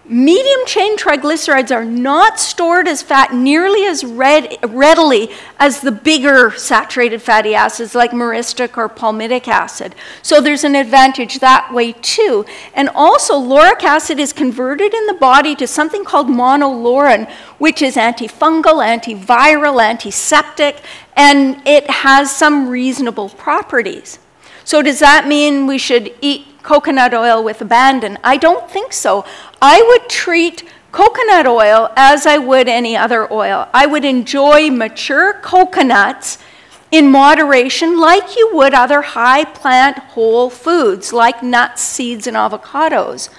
Medium-chain triglycerides are not stored as fat nearly as readily as the bigger saturated fatty acids like myristic or palmitic acid. So there's an advantage that way too. And also, lauric acid is converted in the body to something called monolaurin, which is antifungal, antiviral, antiseptic, and it has some reasonable properties. So does that mean we should eat coconut oil with abandon? I don't think so. I would treat coconut oil as I would any other oil. I would enjoy mature coconuts in moderation like you would other high plant whole foods like nuts, seeds, and avocados.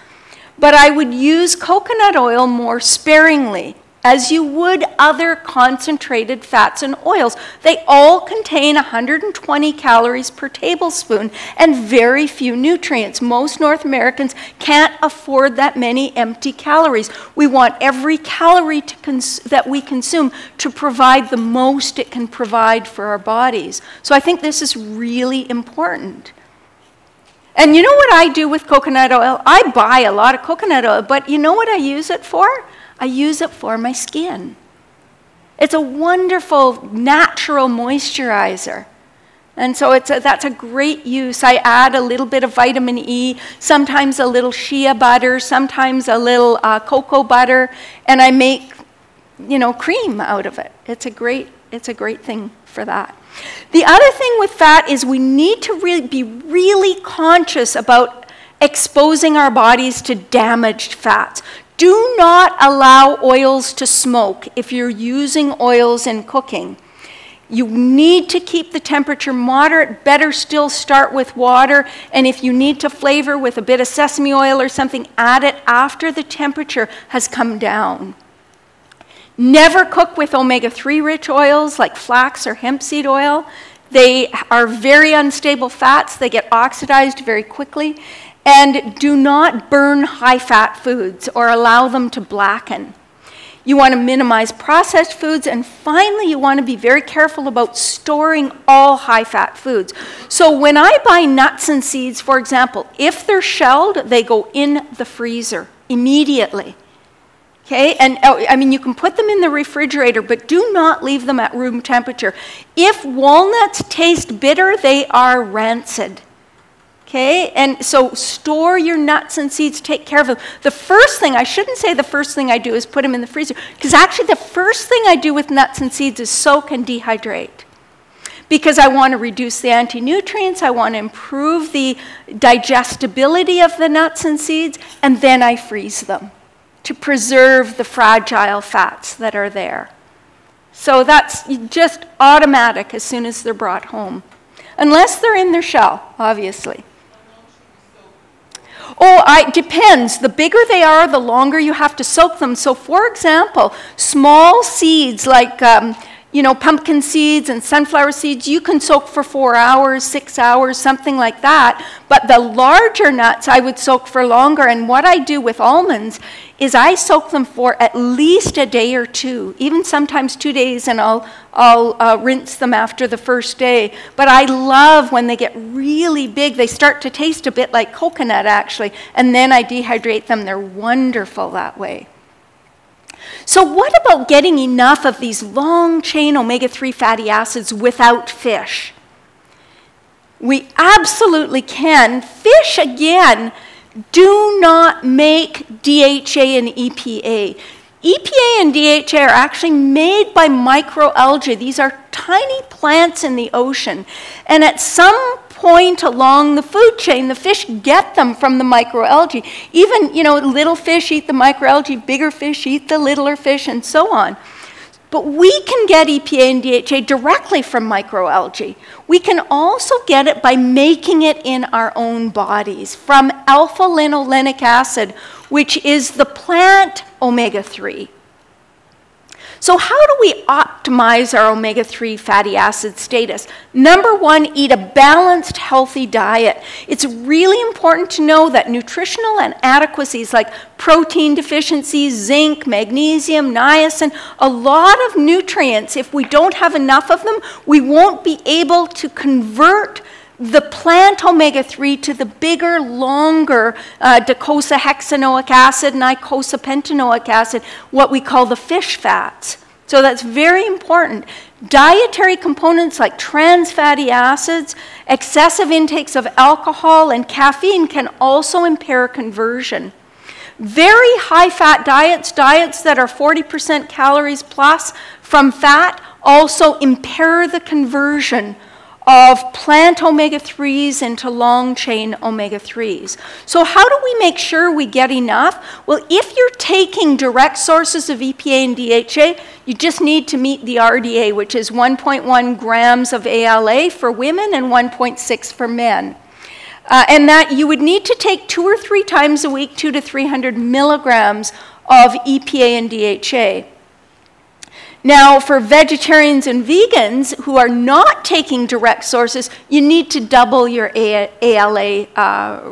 But I would use coconut oil more sparingly, as you would other concentrated fats and oils. They all contain 120 calories per tablespoon and very few nutrients. Most North Americans can't afford that many empty calories. We want every calorie that we consume to provide the most it can provide for our bodies. So I think this is really important. And you know what I do with coconut oil? I buy a lot of coconut oil, but you know what I use it for? I use it for my skin. It's a wonderful natural moisturizer. And so that's a great use. I add a little bit of vitamin E, sometimes a little shea butter, sometimes a little cocoa butter, and I make, cream out of it. It's a great thing for that. The other thing with fat is we need to be really conscious about exposing our bodies to damaged fats. Do not allow oils to smoke if you're using oils in cooking. You need to keep the temperature moderate. Better still, start with water. And if you need to flavor with a bit of sesame oil or something, add it after the temperature has come down. Never cook with omega-3 rich oils like flax or hemp seed oil. They are very unstable fats. They get oxidized very quickly. And do not burn high-fat foods or allow them to blacken. You want to minimize processed foods, and finally, you want to be very careful about storing all high-fat foods. So when I buy nuts and seeds, for example, if they're shelled, they go in the freezer immediately. Okay, and I mean, you can put them in the refrigerator, but do not leave them at room temperature. If walnuts taste bitter, they are rancid. Okay, and so store your nuts and seeds, take care of them. The first thing, I shouldn't say the first thing I do is put them in the freezer, because actually the first thing I do with nuts and seeds is soak and dehydrate. Because I want to reduce the anti-nutrients, I want to improve the digestibility of the nuts and seeds, and then I freeze them to preserve the fragile fats that are there. So that's just automatic as soon as they're brought home. Unless they're in their shell, obviously. Oh, it depends. The bigger they are, the longer you have to soak them. So for example, small seeds like pumpkin seeds and sunflower seeds, you can soak for 4 hours, 6 hours, something like that. But the larger nuts, I would soak for longer. And what I do with almonds is I soak them for at least a day or two, even sometimes 2 days, and I'll rinse them after the first day. But I love when they get really big. They start to taste a bit like coconut, actually, and then I dehydrate them. They're wonderful that way. So what about getting enough of these long-chain omega-3 fatty acids without fish? We absolutely can. Fish, again, do not make DHA and EPA. EPA and DHA are actually made by microalgae. These are tiny plants in the ocean. And at some point along the food chain, the fish get them from the microalgae. Even, little fish eat the microalgae, bigger fish eat the littler fish, and so on. But we can get EPA and DHA directly from microalgae. We can also get it by making it in our own bodies from alpha-linolenic acid, which is the plant omega-3. So how do we optimize our omega-3 fatty acid status? Number one, eat a balanced, healthy diet. It's really important to know that nutritional inadequacies like protein deficiencies, zinc, magnesium, niacin, a lot of nutrients, if we don't have enough of them, we won't be able to convert the plant omega-3 to the bigger, longer docosahexaenoic acid and icosapentaenoic acid, what we call the fish fats. So that's very important. Dietary components like trans fatty acids, excessive intakes of alcohol and caffeine can also impair conversion. Very high-fat diets, diets that are 40% calories plus from fat, also impair the conversion of plant omega-3s into long-chain omega-3s. So how do we make sure we get enough? Well, if you're taking direct sources of EPA and DHA, you just need to meet the RDA, which is 1.1 grams of ALA for women and 1.6 for men. And that you would need to take 2 or 3 times a week, 200 to 300 milligrams of EPA and DHA. Now, for vegetarians and vegans who are not taking direct sources, you need to double your ALA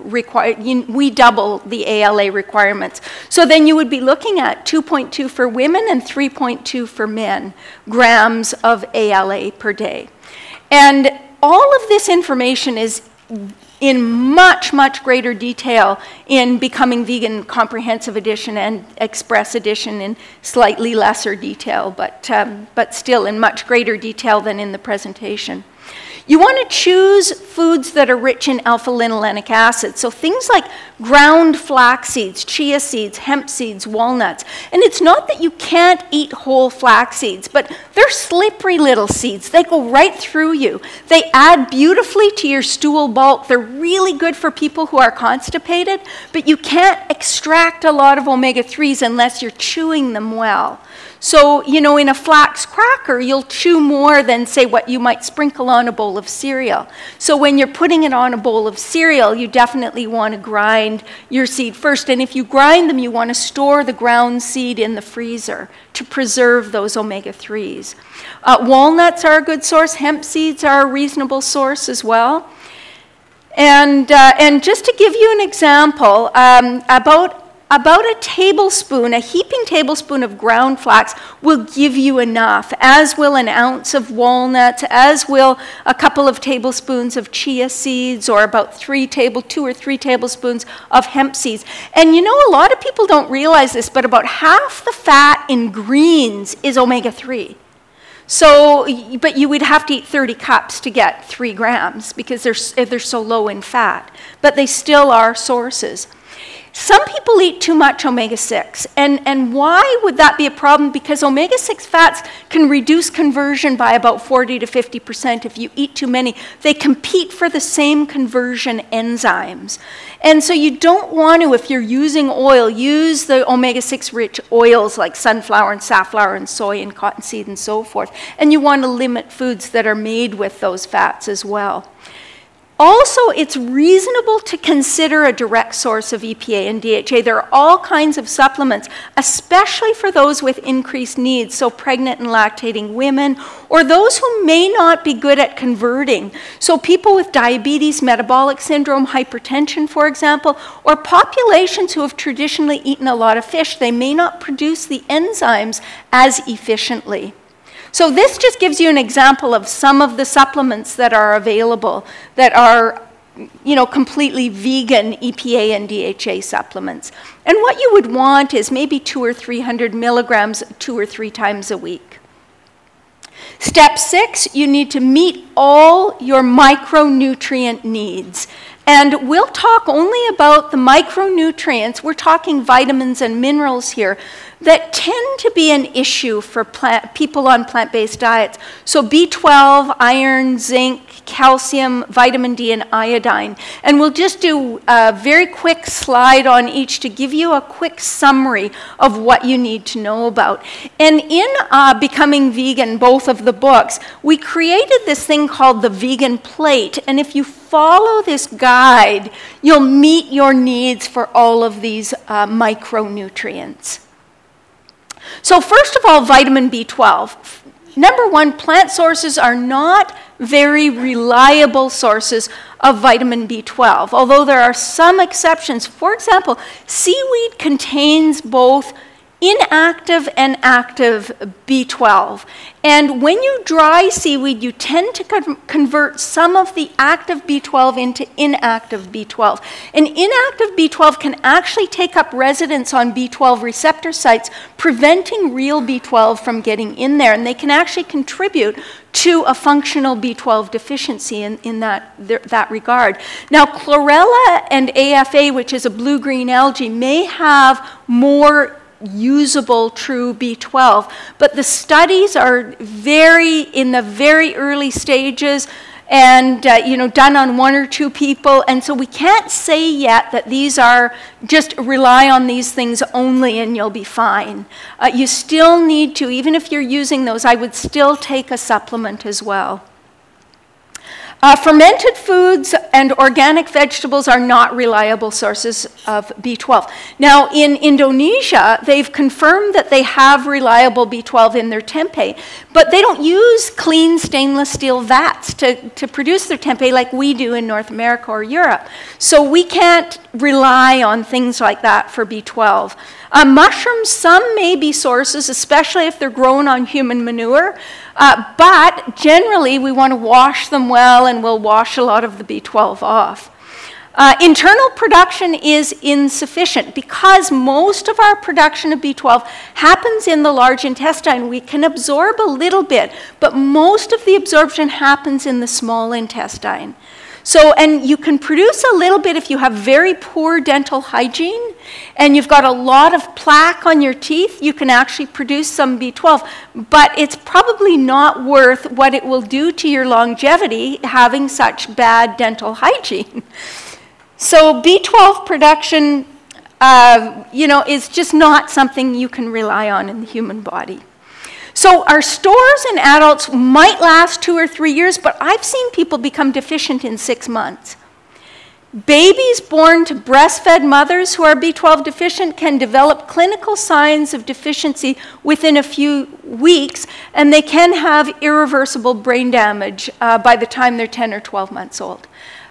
we double the ALA requirements. So then you would be looking at 2.2 for women and 3.2 for men grams of ALA per day. And all of this information is in much, much greater detail in Becoming Vegan Comprehensive Edition and Express Edition in slightly lesser detail, but still in much greater detail than in the presentation. You want to choose foods that are rich in alpha-linolenic acid, so things like ground flax seeds, chia seeds, hemp seeds, walnuts. And it's not that you can't eat whole flax seeds, but they're slippery little seeds. They go right through you. They add beautifully to your stool bulk. They're really good for people who are constipated, but you can't extract a lot of omega-3s unless you're chewing them well. So, you know, in a flax cracker, you'll chew more than, say, what you might sprinkle on a bowl of cereal. So when you're putting it on a bowl of cereal, you definitely want to grind your seed first. And if you grind them, you want to store the ground seed in the freezer to preserve those omega-3s. Walnuts are a good source. Hemp seeds are a reasonable source as well. And just to give you an example, about a tablespoon, a heaping tablespoon of ground flax will give you enough, as will an ounce of walnuts, as will a couple of tablespoons of chia seeds, or about 2 or 3 tablespoons of hemp seeds. And you know, a lot of people don't realize this, but about half the fat in greens is omega-3. So, but you would have to eat 30 cups to get 3 grams because they're so low in fat, but they still are sources. Some people eat too much omega-6, and why would that be a problem? Because omega-6 fats can reduce conversion by about 40 to 50% if you eat too many. They compete for the same conversion enzymes. And so you don't want to, if you're using oil, use the omega-6 rich oils like sunflower and safflower and soy and cottonseed and so forth. And you want to limit foods that are made with those fats as well. Also, it's reasonable to consider a direct source of EPA and DHA. There are all kinds of supplements, especially for those with increased needs, so pregnant and lactating women, or those who may not be good at converting. So people with diabetes, metabolic syndrome, hypertension, for example, or populations who have traditionally eaten a lot of fish, they may not produce the enzymes as efficiently. So this just gives you an example of some of the supplements that are available that are, you know, completely vegan EPA and DHA supplements. And what you would want is maybe 200 or 300 milligrams 2 or 3 times a week. Step 6, you need to meet all your micronutrient needs. And we'll talk only about the micronutrients, we're talking vitamins and minerals here, that tend to be an issue for people on plant-based diets. So B12, iron, zinc, calcium, vitamin D, and iodine. And we'll just do a very quick slide on each to give you a quick summary of what you need to know about. And in Becoming Vegan, both of the books, we created this thing called the Vegan Plate. And if you follow this guide, you'll meet your needs for all of these micronutrients. So first of all, vitamin B12. Number one, plant sources are not very reliable sources of vitamin B12, although there are some exceptions. For example, seaweed contains both inactive and active B12. And when you dry seaweed, you tend to convert some of the active B12 into inactive B12. And inactive B12 can actually take up residence on B12 receptor sites, preventing real B12 from getting in there. And they can actually contribute to a functional B12 deficiency in that regard. Now, chlorella and AFA, which is a blue-green algae, may have more usable true B12, but the studies are in the very early stages, and done on 1 or 2 people, and so we can't say yet that these are just rely on these things only and you'll be fine. You still need to, even if you're using those, I would still take a supplement as well. Fermented foods and organic vegetables are not reliable sources of B12. Now, in Indonesia, they've confirmed that they have reliable B12 in their tempeh, but they don't use clean stainless steel vats to produce their tempeh like we do in North America or Europe. So we can't rely on things like that for B12. Mushrooms, some may be sources, especially if they're grown on human manure, but generally we want to wash them well, and we'll wash a lot of the B12 off. Internal production is insufficient because most of our production of B12 happens in the large intestine. We can absorb a little bit, but most of the absorption happens in the small intestine. So, and you can produce a little bit if you have very poor dental hygiene and you've got a lot of plaque on your teeth, you can actually produce some B12, but it's probably not worth what it will do to your longevity having such bad dental hygiene. So B12 production, is just not something you can rely on in the human body. So our stores in adults might last 2 or 3 years, but I've seen people become deficient in 6 months. Babies born to breastfed mothers who are B12 deficient can develop clinical signs of deficiency within a few weeks, and they can have irreversible brain damage by the time they're 10 or 12 months old.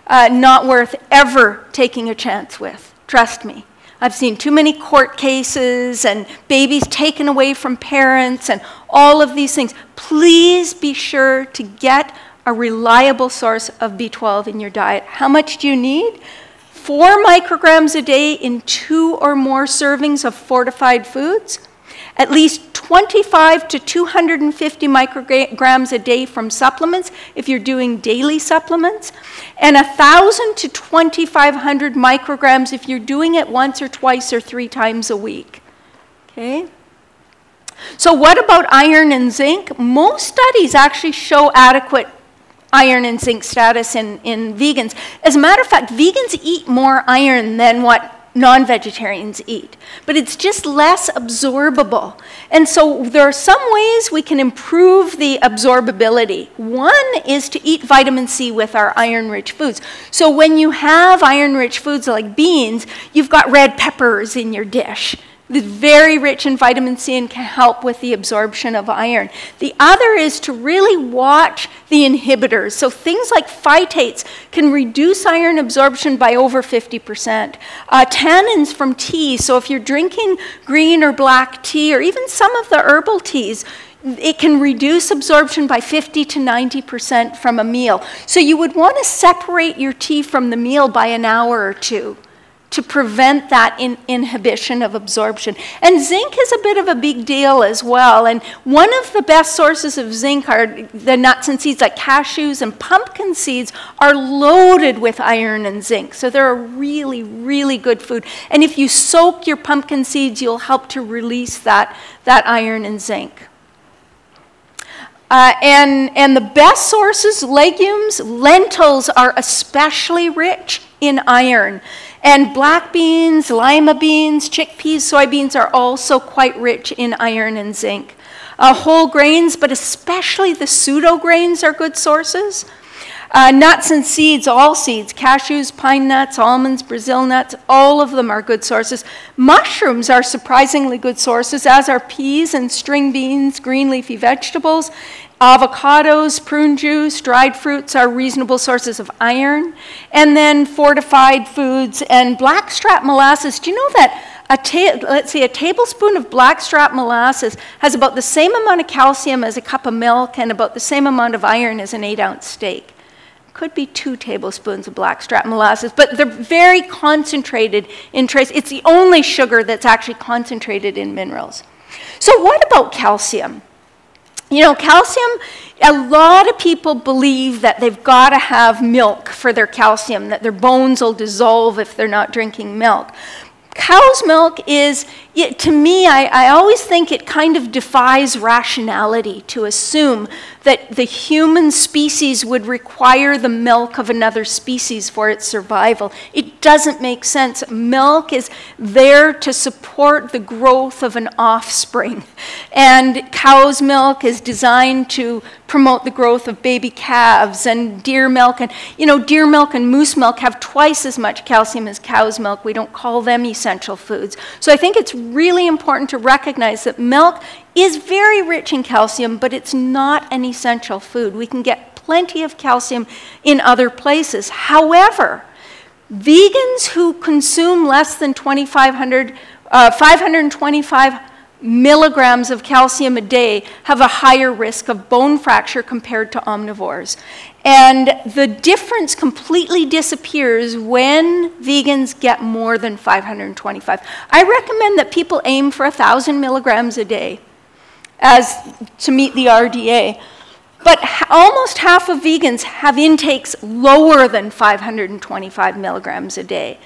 Not worth ever taking a chance with, trust me. I've seen too many court cases and babies taken away from parents and all of these things. Please be sure to get a reliable source of B12 in your diet. How much do you need? 4 micrograms a day in 2 or more servings of fortified foods. At least 25 to 250 micrograms a day from supplements if you're doing daily supplements, and 1,000 to 2,500 micrograms if you're doing it once or twice or 3 times a week. Okay? So what about iron and zinc? Most studies actually show adequate iron and zinc status in vegans. As a matter of fact, vegans eat more iron than what non-vegetarians eat, but it's just less absorbable. And so there are some ways we can improve the absorbability. One is to eat vitamin C with our iron-rich foods. So when you have iron-rich foods like beans, you've got red peppers in your dish. It's very rich in vitamin C and can help with the absorption of iron. The other is to really watch the inhibitors. So things like phytates can reduce iron absorption by over 50%. Tannins from tea, so if you're drinking green or black tea, or even some of the herbal teas, it can reduce absorption by 50 to 90% from a meal. So you would want to separate your tea from the meal by an hour or 2. To prevent that inhibition of absorption. And zinc is a bit of a big deal as well. And one of the best sources of zinc are the nuts and seeds like cashews, and pumpkin seeds are loaded with iron and zinc. So they're a really, really good food. And if you soak your pumpkin seeds, you'll help to release that iron and zinc. And the best sources, legumes, lentils are especially rich in iron. And black beans, lima beans, chickpeas, soybeans are also quite rich in iron and zinc. Whole grains, but especially the pseudo grains, are good sources. Nuts and seeds, all seeds, cashews, pine nuts, almonds, Brazil nuts, all of them are good sources. Mushrooms are surprisingly good sources, as are peas and string beans, green leafy vegetables. Avocados, prune juice, dried fruits are reasonable sources of iron. And then fortified foods and blackstrap molasses. Do you know that let's say a tablespoon of blackstrap molasses has about the same amount of calcium as a cup of milk and about the same amount of iron as an 8-ounce steak? Could be 2 tablespoons of blackstrap molasses, but they're very concentrated in trace. It's the only sugar that's actually concentrated in minerals. So what about calcium? You know, calcium, a lot of people believe that they've got to have milk for their calcium, that their bones will dissolve if they're not drinking milk. Cow's milk is to me, I always think it kind of defies rationality to assume that the human species would require the milk of another species for its survival. It doesn't make sense. Milk is there to support the growth of an offspring. And cow's milk is designed to promote the growth of baby calves, and deer milk. And, you know, deer milk and moose milk have twice as much calcium as cow's milk. We don't call them essential foods. So I think it's really important to recognize that milk is very rich in calcium, but it's not an essential food. We can get plenty of calcium in other places. However, vegans who consume less than 525 milligrams of calcium a day have a higher risk of bone fracture compared to omnivores. And the difference completely disappears when vegans get more than 525. I recommend that people aim for 1,000 milligrams a day to meet the RDA. But almost half of vegans have intakes lower than 525 milligrams a day.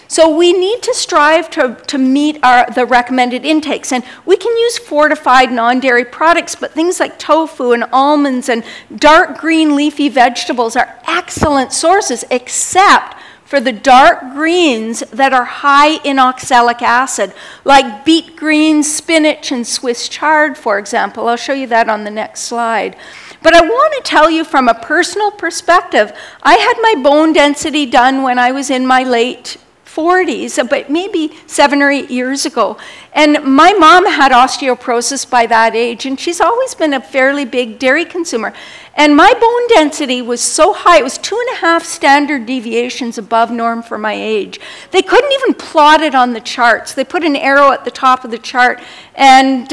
So we need to strive to meet the recommended intakes. And we can use fortified non-dairy products, but things like tofu and almonds and dark green leafy vegetables are excellent sources, except for the dark greens that are high in oxalic acid, like beet greens, spinach, and Swiss chard, for example. I'll show you that on the next slide. But I want to tell you from a personal perspective, I had my bone density done when I was in my late 40s, but maybe 7 or 8 years ago. And my mom had osteoporosis by that age, and she's always been a fairly big dairy consumer. And my bone density was so high, it was 2.5 standard deviations above norm for my age. They couldn't even plot it on the charts. They put an arrow at the top of the chart and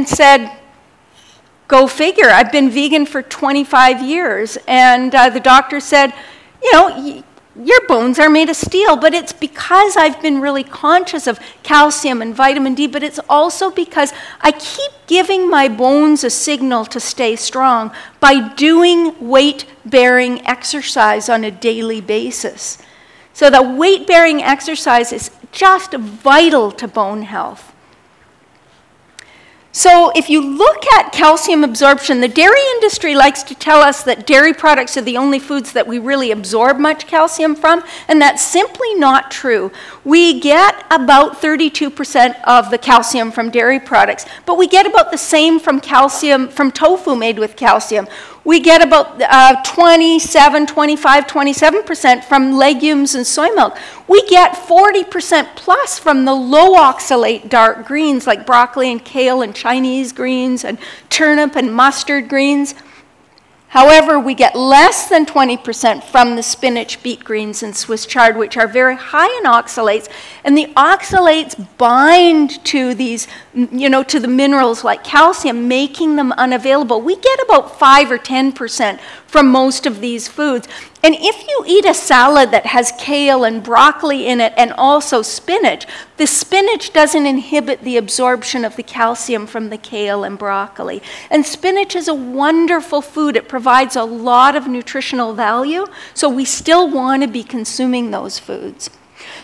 said, go figure, I've been vegan for 25 years. And the doctor said, you know, your bones are made of steel, but it's because I've been really conscious of calcium and vitamin D, but it's also because I keep giving my bones a signal to stay strong by doing weight-bearing exercise on a daily basis. So the weight-bearing exercise is just vital to bone health. So if you look at calcium absorption, the dairy industry likes to tell us that dairy products are the only foods that we really absorb much calcium from, and that's simply not true. We get about 32% of the calcium from dairy products, but we get about the same from tofu made with calcium. We get about 27% from legumes and soy milk. We get 40% plus from the low oxalate dark greens like broccoli and kale and Chinese greens and turnip and mustard greens. However, we get less than 20% from the spinach, beet greens, and Swiss chard, which are very high in oxalates. And the oxalates bind to these, you know, to the minerals like calcium, making them unavailable. We get about 5 or 10% from most of these foods. And if you eat a salad that has kale and broccoli in it and also spinach, the spinach doesn't inhibit the absorption of the calcium from the kale and broccoli. And spinach is a wonderful food. It provides a lot of nutritional value, so we still want to be consuming those foods.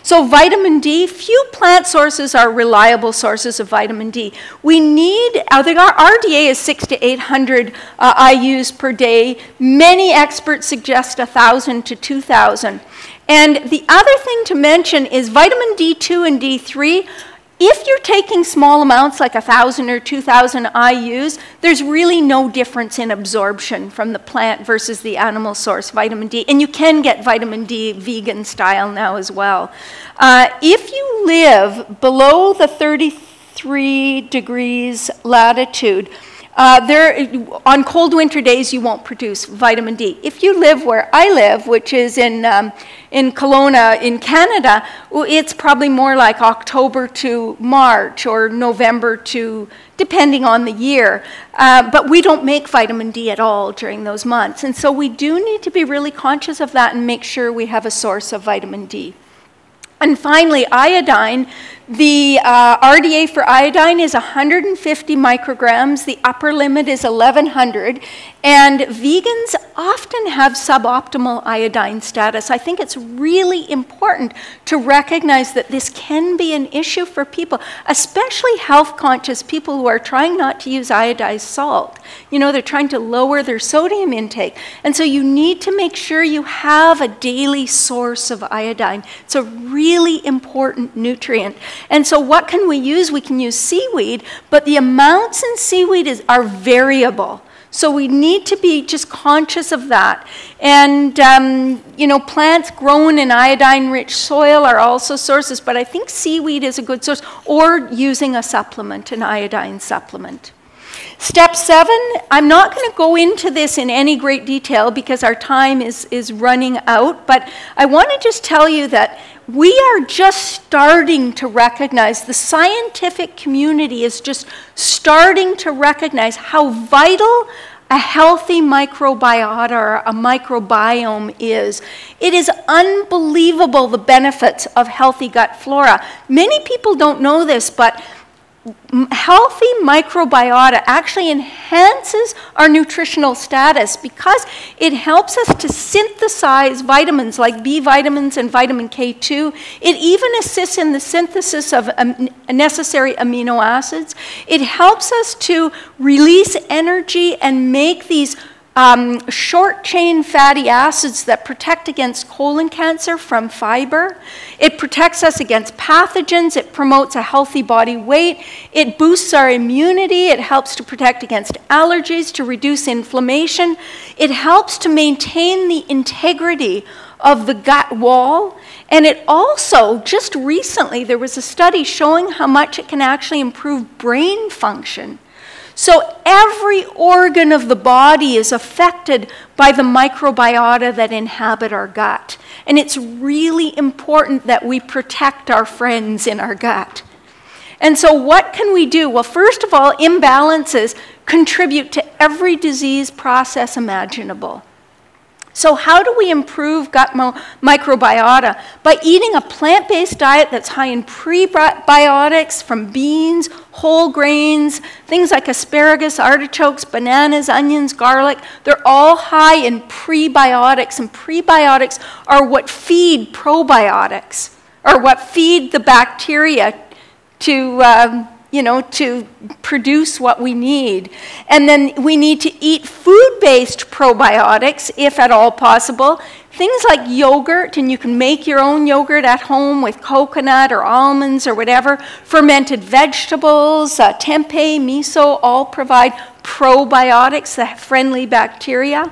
So vitamin D, few plant sources are reliable sources of vitamin D. We need, our RDA is 600 to 800 IUs per day. Many experts suggest 1,000 to 2,000. And the other thing to mention is vitamin D2 and D3. If you're taking small amounts like 1,000 or 2,000 IUs, there's really no difference in absorption from the plant versus the animal source vitamin D. And you can get vitamin D vegan style now as well. If you live below the 33 degrees latitude, on cold winter days, you won't produce vitamin D. If you live where I live, which is in Kelowna in Canada, it's probably more like October to March or November to, depending on the year. But we don't make vitamin D at all during those months. And so we do need to be really conscious of that and make sure we have a source of vitamin D. And finally, iodine. The RDA for iodine is 150 micrograms. The upper limit is 1100. And vegans often have suboptimal iodine status. I think it's really important to recognize that this can be an issue for people, especially health-conscious people who are trying not to use iodized salt. You know, they're trying to lower their sodium intake. And so you need to make sure you have a daily source of iodine. It's a really important nutrient. And so what can we use? We can use seaweed, but the amounts in seaweed are variable. So we need to be just conscious of that. And, you know, plants grown in iodine-rich soil are also sources, but I think seaweed is a good source, or using a supplement, an iodine supplement. Step 7, I'm not going to go into this in any great detail because our time is running out, but I want to just tell you that we are just starting to recognize, the scientific community is just starting to recognize how vital a healthy microbiota or a microbiome is. It is unbelievable the benefits of healthy gut flora. Many people don't know this, but healthy microbiota actually enhances our nutritional status because it helps us to synthesize vitamins like B vitamins and vitamin K2. It even assists in the synthesis of necessary amino acids. It helps us to release energy and make these short-chain fatty acids that protect against colon cancer from fiber. It protects us against pathogens. It promotes a healthy body weight. It boosts our immunity. It helps to protect against allergies, to reduce inflammation. It helps to maintain the integrity of the gut wall. And it also, just recently, there was a study showing how much it can actually improve brain function. So every organ of the body is affected by the microbiota that inhabit our gut. And it's really important that we protect our friends in our gut. And so what can we do? Well, first of all, imbalances contribute to every disease process imaginable. So how do we improve gut microbiota? By eating a plant-based diet that's high in prebiotics from beans, whole grains, things like asparagus, artichokes, bananas, onions, garlic. They're all high in prebiotics, and prebiotics are what feed probiotics, or what feed the bacteria to to produce what we need. And then we need to eat food-based probiotics, if at all possible. Things like yogurt, and you can make your own yogurt at home with coconut or almonds or whatever. Fermented vegetables, tempeh, miso, all provide probiotics, the friendly bacteria.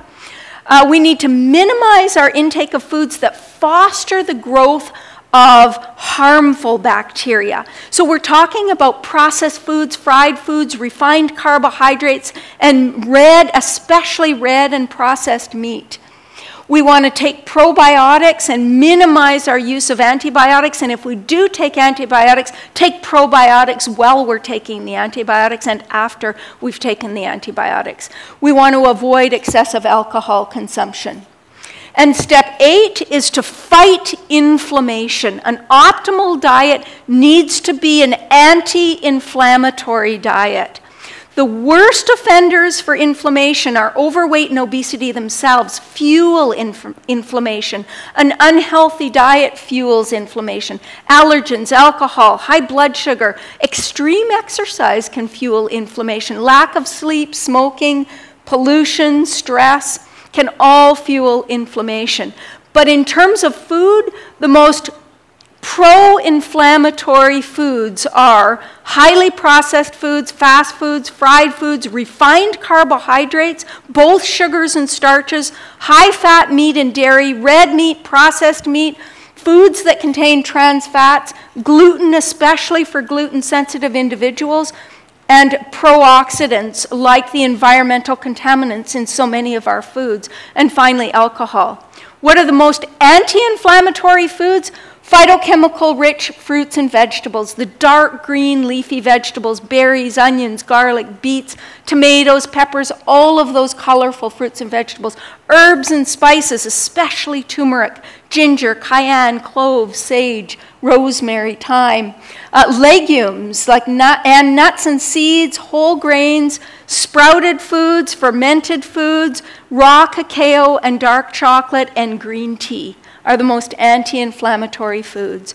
We need to minimize our intake of foods that foster the growth of harmful bacteria. So we're talking about processed foods, fried foods, refined carbohydrates, and especially red and processed meat. We want to take probiotics and minimize our use of antibiotics, and if we do take antibiotics, take probiotics while we're taking the antibiotics and after we've taken the antibiotics. We want to avoid excessive alcohol consumption. And step 8 is to fight inflammation. An optimal diet needs to be an anti-inflammatory diet. The worst offenders for inflammation are overweight and obesity themselves, fuel inflammation. An unhealthy diet fuels inflammation. Allergens, alcohol, high blood sugar, extreme exercise can fuel inflammation. Lack of sleep, smoking, pollution, stress can all fuel inflammation. But in terms of food, the most pro-inflammatory foods are highly processed foods, fast foods, fried foods, refined carbohydrates, both sugars and starches, high-fat meat and dairy, red meat, processed meat, foods that contain trans fats, gluten, especially for gluten-sensitive individuals, and pro-oxidants like the environmental contaminants in so many of our foods. And finally, alcohol. What are the most anti-inflammatory foods? Phytochemical-rich fruits and vegetables, the dark green leafy vegetables, berries, onions, garlic, beets, tomatoes, peppers, all of those colorful fruits and vegetables. Herbs and spices, especially turmeric, ginger, cayenne, cloves, sage, rosemary, thyme. Legumes, like nuts and seeds, whole grains, sprouted foods, fermented foods, raw cacao and dark chocolate, and green tea are the most anti-inflammatory foods.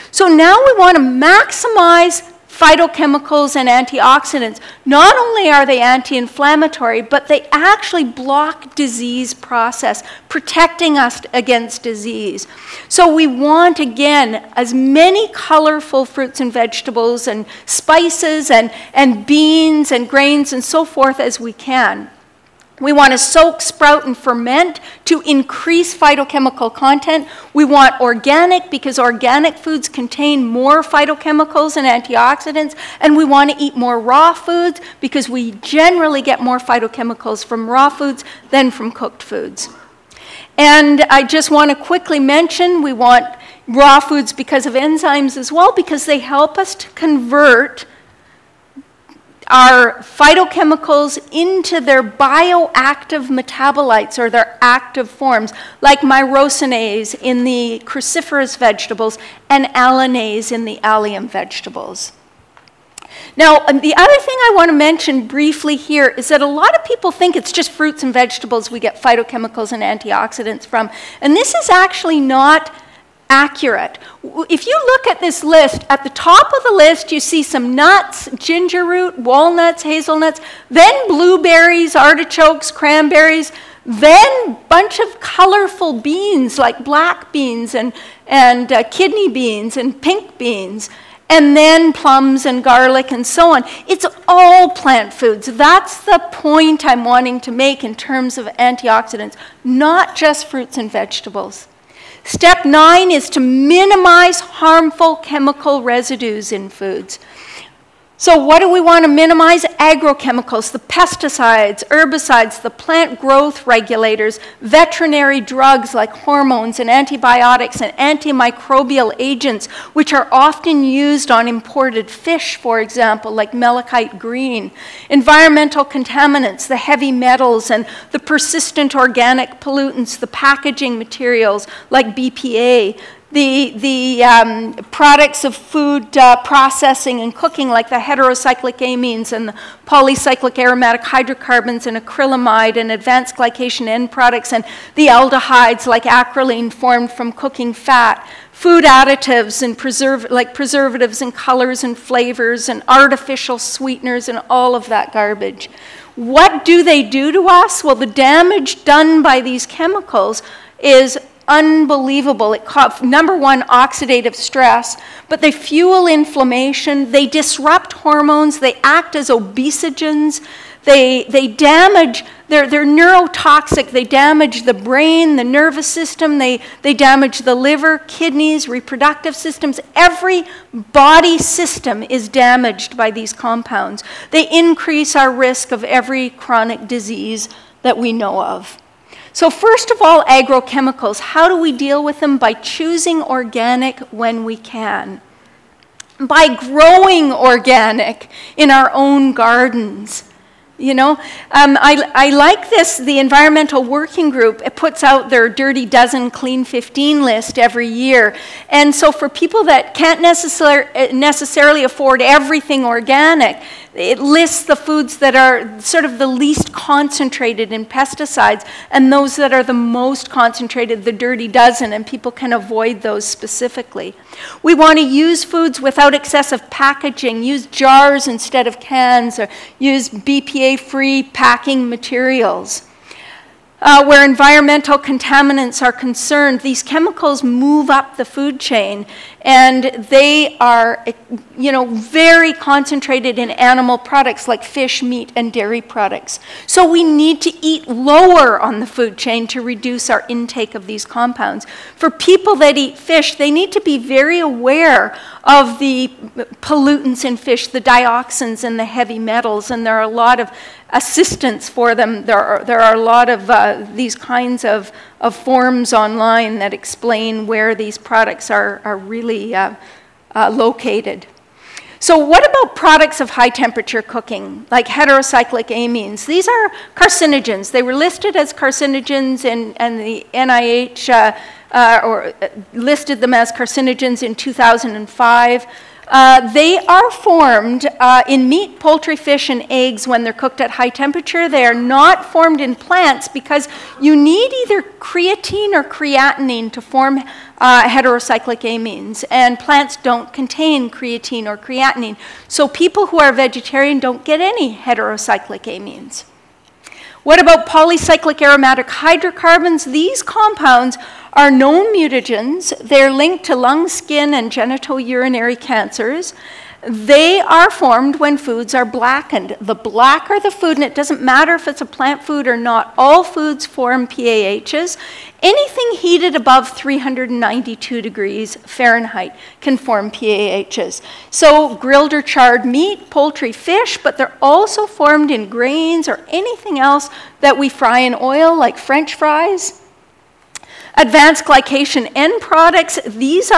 So now we want to maximize phytochemicals and antioxidants. Not only are they anti-inflammatory, but they actually block disease process, protecting us against disease. So we want, again, as many colorful fruits and vegetables and spices and beans and grains and so forth as we can. We want to soak, sprout, and ferment to increase phytochemical content. We want organic because organic foods contain more phytochemicals and antioxidants. And we want to eat more raw foods because we generally get more phytochemicals from raw foods than from cooked foods. And I just want to quickly mention we want raw foods because of enzymes as well, because they help us to convert our phytochemicals into their bioactive metabolites, or their active forms, like myrosinase in the cruciferous vegetables and alliinase in the allium vegetables. Now, the other thing I want to mention briefly here is that a lot of people think it's just fruits and vegetables we get phytochemicals and antioxidants from, and this is actually not accurate. If you look at this list, at the top of the list you see some nuts, ginger root, walnuts, hazelnuts, then blueberries, artichokes, cranberries, then a bunch of colorful beans like black beans and kidney beans and pink beans, and then plums and garlic and so on. It's all plant foods. That's the point I'm wanting to make in terms of antioxidants, not just fruits and vegetables. Step 9 is to minimize harmful chemical residues in foods. So what do we want to minimize? Agrochemicals, the pesticides, herbicides, the plant growth regulators, veterinary drugs like hormones and antibiotics and antimicrobial agents, which are often used on imported fish, for example, like malachite green. Environmental contaminants, the heavy metals and the persistent organic pollutants, the packaging materials like BPA, the products of food processing and cooking like the heterocyclic amines and the polycyclic aromatic hydrocarbons and acrylamide and advanced glycation end products and the aldehydes like acrolein formed from cooking fat, food additives and preservatives and colors and flavors and artificial sweeteners and all of that garbage. What do they do to us? Well, the damage done by these chemicals is unbelievable. It causes, number one, oxidative stress, but they fuel inflammation, they disrupt hormones, they act as obesogens, they damage, they're neurotoxic, they damage the brain, the nervous system, they damage the liver, kidneys, reproductive systems. Every body system is damaged by these compounds. They increase our risk of every chronic disease that we know of. So first of all, agrochemicals. How do we deal with them? By choosing organic when we can. By growing organic in our own gardens. You know, I like this, the Environmental Working Group, it puts out their Dirty Dozen Clean 15 list every year. And so for people that can't necessarily afford everything organic, it lists the foods that are sort of the least concentrated in pesticides and those that are the most concentrated, the Dirty Dozen, and people can avoid those specifically. We want to use foods without excessive packaging, use jars instead of cans, or use BPA-free packing materials. Where environmental contaminants are concerned, these chemicals move up the food chain, and they are, you know, very concentrated in animal products like fish, meat, and dairy products. So we need to eat lower on the food chain to reduce our intake of these compounds. For people that eat fish, they need to be very aware of the pollutants in fish, the dioxins and the heavy metals, and there are a lot of assistance for them. There are a lot of these kinds of forms online that explain where these products are really located. So what about products of high temperature cooking, like heterocyclic amines? These are carcinogens. They were listed as carcinogens and the NIH listed them as carcinogens in 2005. They are formed in meat, poultry, fish, and eggs when they're cooked at high temperature. They are not formed in plants because you need either creatine or creatinine to form heterocyclic amines, and plants don't contain creatine or creatinine. So people who are vegetarian don't get any heterocyclic amines. What about polycyclic aromatic hydrocarbons? These compounds are known mutagens. They're linked to lung, skin, and genitourinary cancers. They are formed when foods are blackened. The blacker the food, and it doesn't matter if it's a plant food or not, all foods form PAHs. Anything heated above 392 degrees Fahrenheit can form PAHs. So grilled or charred meat, poultry, fish, but they're also formed in grains or anything else that we fry in oil, like French fries. Advanced glycation end products, these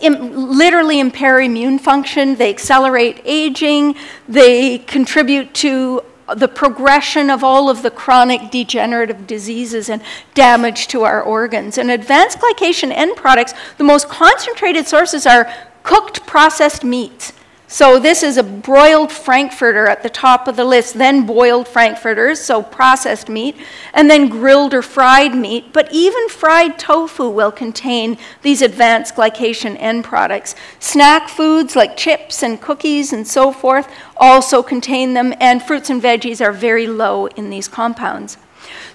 literally impair immune function. They accelerate aging. They contribute to the progression of all of the chronic degenerative diseases and damage to our organs. And advanced glycation end products, the most concentrated sources are cooked processed meats. So this is a broiled frankfurter at the top of the list, then boiled frankfurters, so processed meat, and then grilled or fried meat. But even fried tofu will contain these advanced glycation end products. Snack foods like chips and cookies and so forth also contain them, and fruits and veggies are very low in these compounds.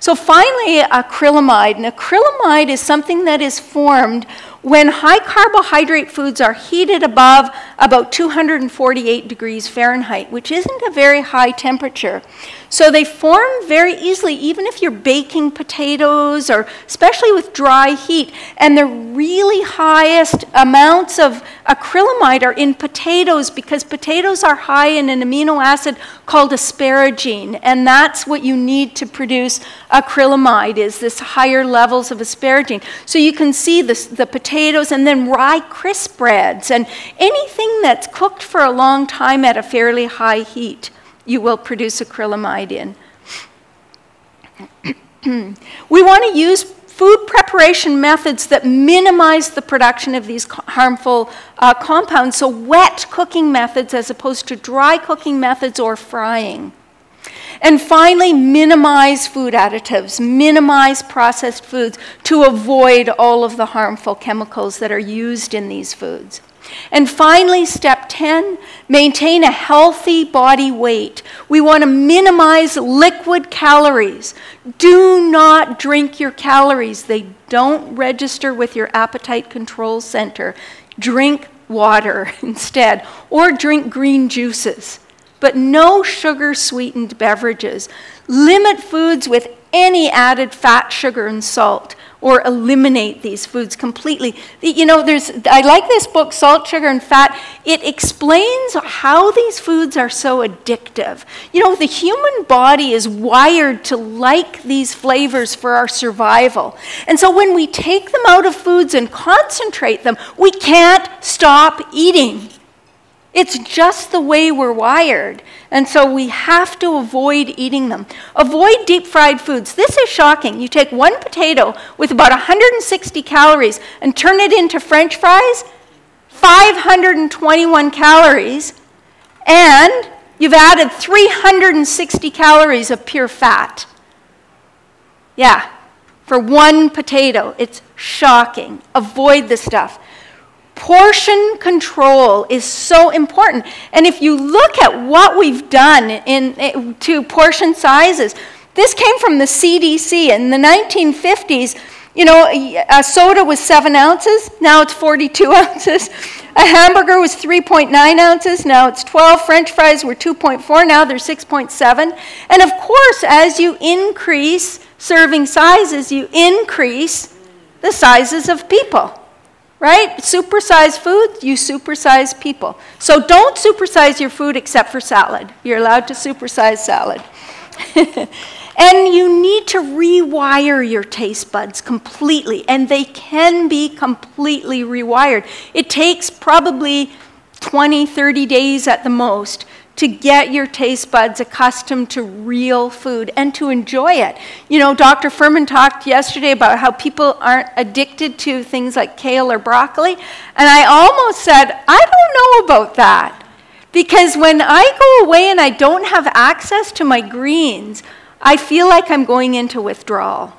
So finally, acrylamide. And acrylamide is something that is formed when high carbohydrate foods are heated above about 248 degrees Fahrenheit, which isn't a very high temperature. So they form very easily, even if you're baking potatoes, or especially with dry heat. And the really highest amounts of acrylamide are in potatoes, because potatoes are high in an amino acid called asparagine. And that's what you need to produce acrylamide, is this higher levels of asparagine. So you can see this, the potatoes, and then rye crisp breads, and anything that's cooked for a long time at a fairly high heat, you will produce acrylamide in. We want to use food preparation methods that minimize the production of these harmful compounds, so wet cooking methods as opposed to dry cooking methods or frying. And finally, minimize food additives, minimize processed foods to avoid all of the harmful chemicals that are used in these foods. And finally, step 10, maintain a healthy body weight. We want to minimize liquid calories. Do not drink your calories. They don't register with your appetite control center. Drink water instead, or drink green juices. But no sugar-sweetened beverages. Limit foods with any added fat, sugar, and salt, or eliminate these foods completely. You know, I like this book, Salt, Sugar, and Fat. It explains how these foods are so addictive. You know, the human body is wired to like these flavors for our survival. And so when we take them out of foods and concentrate them, we can't stop eating. It's just the way we're wired. And so we have to avoid eating them. Avoid deep fried foods. This is shocking. You take one potato with about 160 calories and turn it into French fries, 521 calories, and you've added 360 calories of pure fat. Yeah, for one potato. It's shocking. Avoid the stuff. Portion control is so important. And if you look at what we've done to portion sizes, this came from the CDC in the 1950s. You know, a soda was 7 ounces, now it's 42 ounces. A hamburger was 3.9 ounces, now it's 12. French fries were 2.4, now they're 6.7. And of course, as you increase serving sizes, you increase the sizes of people. Right? Supersize food, you supersize people. So don't supersize your food except for salad. You're allowed to supersize salad. And you need to rewire your taste buds completely, and they can be completely rewired. It takes probably 20, 30 days at the most to get your taste buds accustomed to real food and to enjoy it. You know, Dr. Furman talked yesterday about how people aren't addicted to things like kale or broccoli, and I almost said, I don't know about that. Because when I go away and I don't have access to my greens, I feel like I'm going into withdrawal.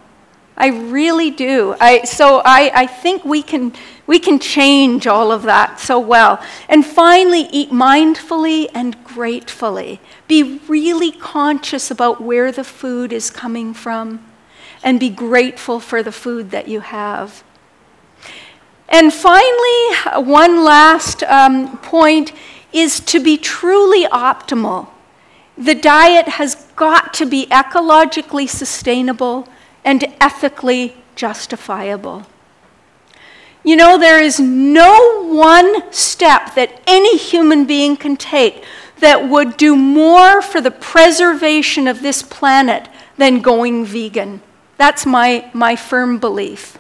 I really do. So I think we can change all of that so well. And finally, eat mindfully and gratefully. Be really conscious about where the food is coming from, and be grateful for the food that you have. And finally, one last point is to be truly optimal. The diet has got to be ecologically sustainable and ethically justifiable. You know, there is no one step that any human being can take that would do more for the preservation of this planet than going vegan. That's my firm belief.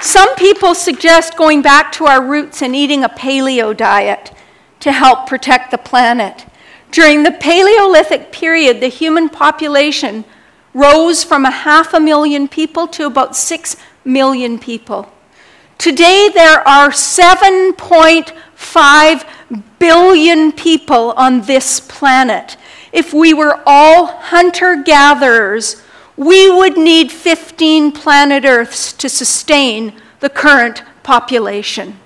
Some people suggest going back to our roots and eating a paleo diet to help protect the planet. During the Paleolithic period, the human population rose from 500,000 people to about 6 million people. Today, there are 7.5 billion people on this planet. If we were all hunter-gatherers, we would need 15 planet Earths to sustain the current population.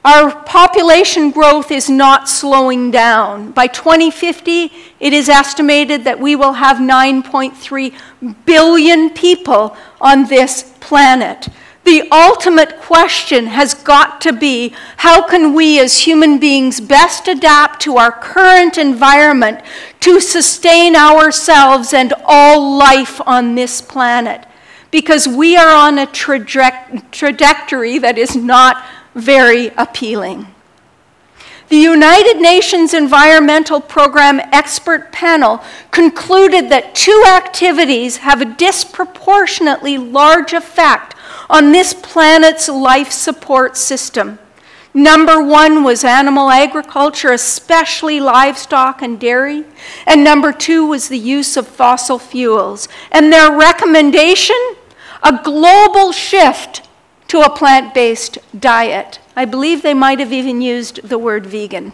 Our population growth is not slowing down. By 2050, it is estimated that we will have 9.3 billion people on this planet. The ultimate question has got to be, how can we as human beings best adapt to our current environment to sustain ourselves and all life on this planet? Because we are on a trajectory that is not very appealing. The United Nations Environmental Program expert panel concluded that 2 activities have a disproportionately large effect on this planet's life support system. Number 1 was animal agriculture, especially livestock and dairy. And number 2 was the use of fossil fuels. And their recommendation, a global shift to a plant-based diet. I believe they might have even used the word vegan.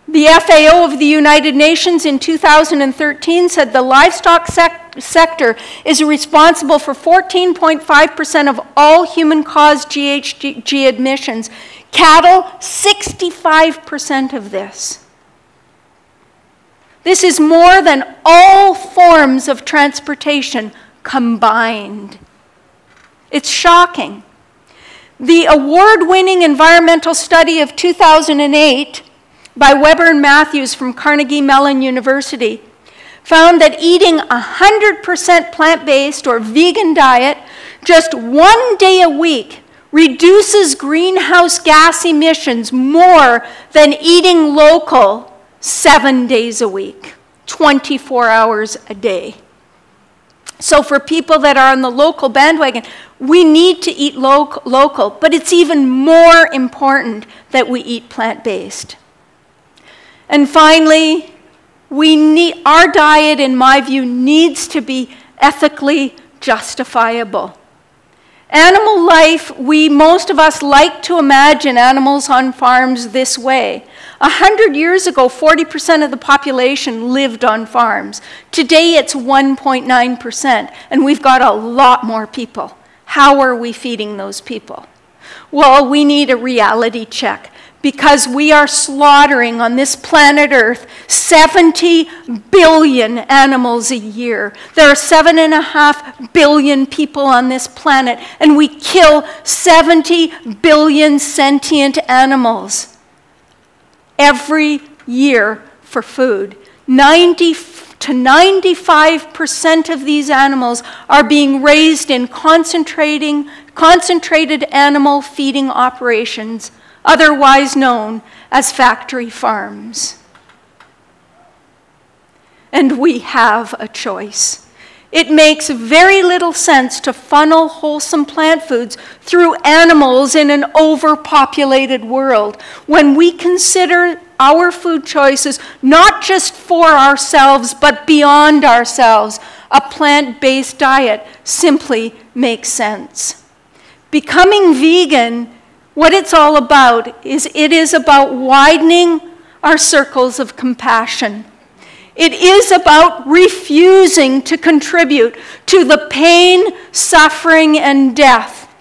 The FAO of the United Nations in 2013 said the livestock sector is responsible for 14.5% of all human-caused GHG emissions. Cattle, 65% of this. This is more than all forms of transportation combined. It's shocking. The award-winning environmental study of 2008 by Weber and Matthews from Carnegie Mellon University found that eating 100% plant-based or vegan diet just 1 day a week reduces greenhouse gas emissions more than eating local 7 days a week, 24 hours a day. So for people that are on the local bandwagon, we need to eat local, but it's even more important that we eat plant-based. And finally, our diet, in my view, needs to be ethically justifiable. Animal life, most of us like to imagine animals on farms this way. 100 years ago, 40% of the population lived on farms. Today, it's 1.9%, and we've got a lot more people. How are we feeding those people? Well, we need a reality check, because we are slaughtering on this planet Earth 70 billion animals a year. There are 7.5 billion people on this planet, and we kill 70 billion sentient animals every year for food. 90 to 95% of these animals are being raised in concentrated animal feeding operations otherwise known as factory farms. And we have a choice. It makes very little sense to funnel wholesome plant foods through animals in an overpopulated world when we consider our food choices not just for ourselves but beyond ourselves. A plant-based diet simply makes sense. Becoming vegan, what it's all about is it is about widening our circles of compassion. It is about refusing to contribute to the pain, suffering, and death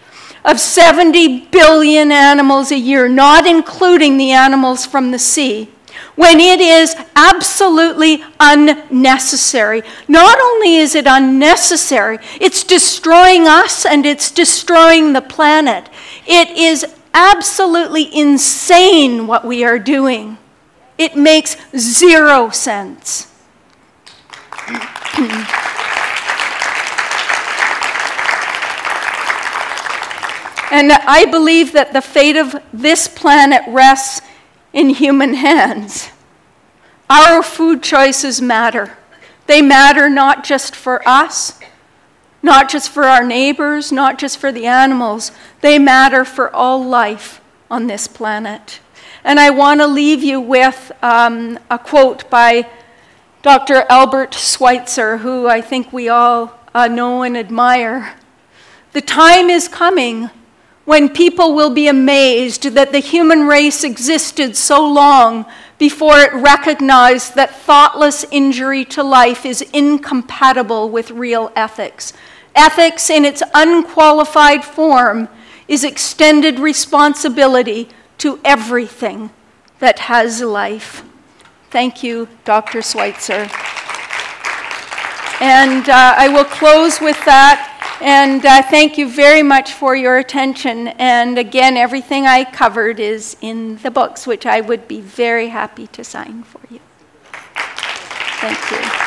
of 70 billion animals a year, not including the animals from the sea, when it is absolutely unnecessary. Not only is it unnecessary, it's destroying us and it's destroying the planet. It is absolutely insane what we are doing. It makes zero sense. And I believe that the fate of this planet rests in human hands. Our food choices matter. They matter not just for us, not just for our neighbors, not just for the animals. They matter for all life on this planet. And I want to leave you with a quote by Dr. Albert Schweitzer, who I think we all know and admire. The time is coming when people will be amazed that the human race existed so long before it recognized that thoughtless injury to life is incompatible with real ethics. Ethics in its unqualified form is extended responsibility to everything that has life. Thank you, Dr. Schweitzer. And I will close with that. And thank you very much for your attention. And again, everything I covered is in the books, which I would be very happy to sign for you. Thank you.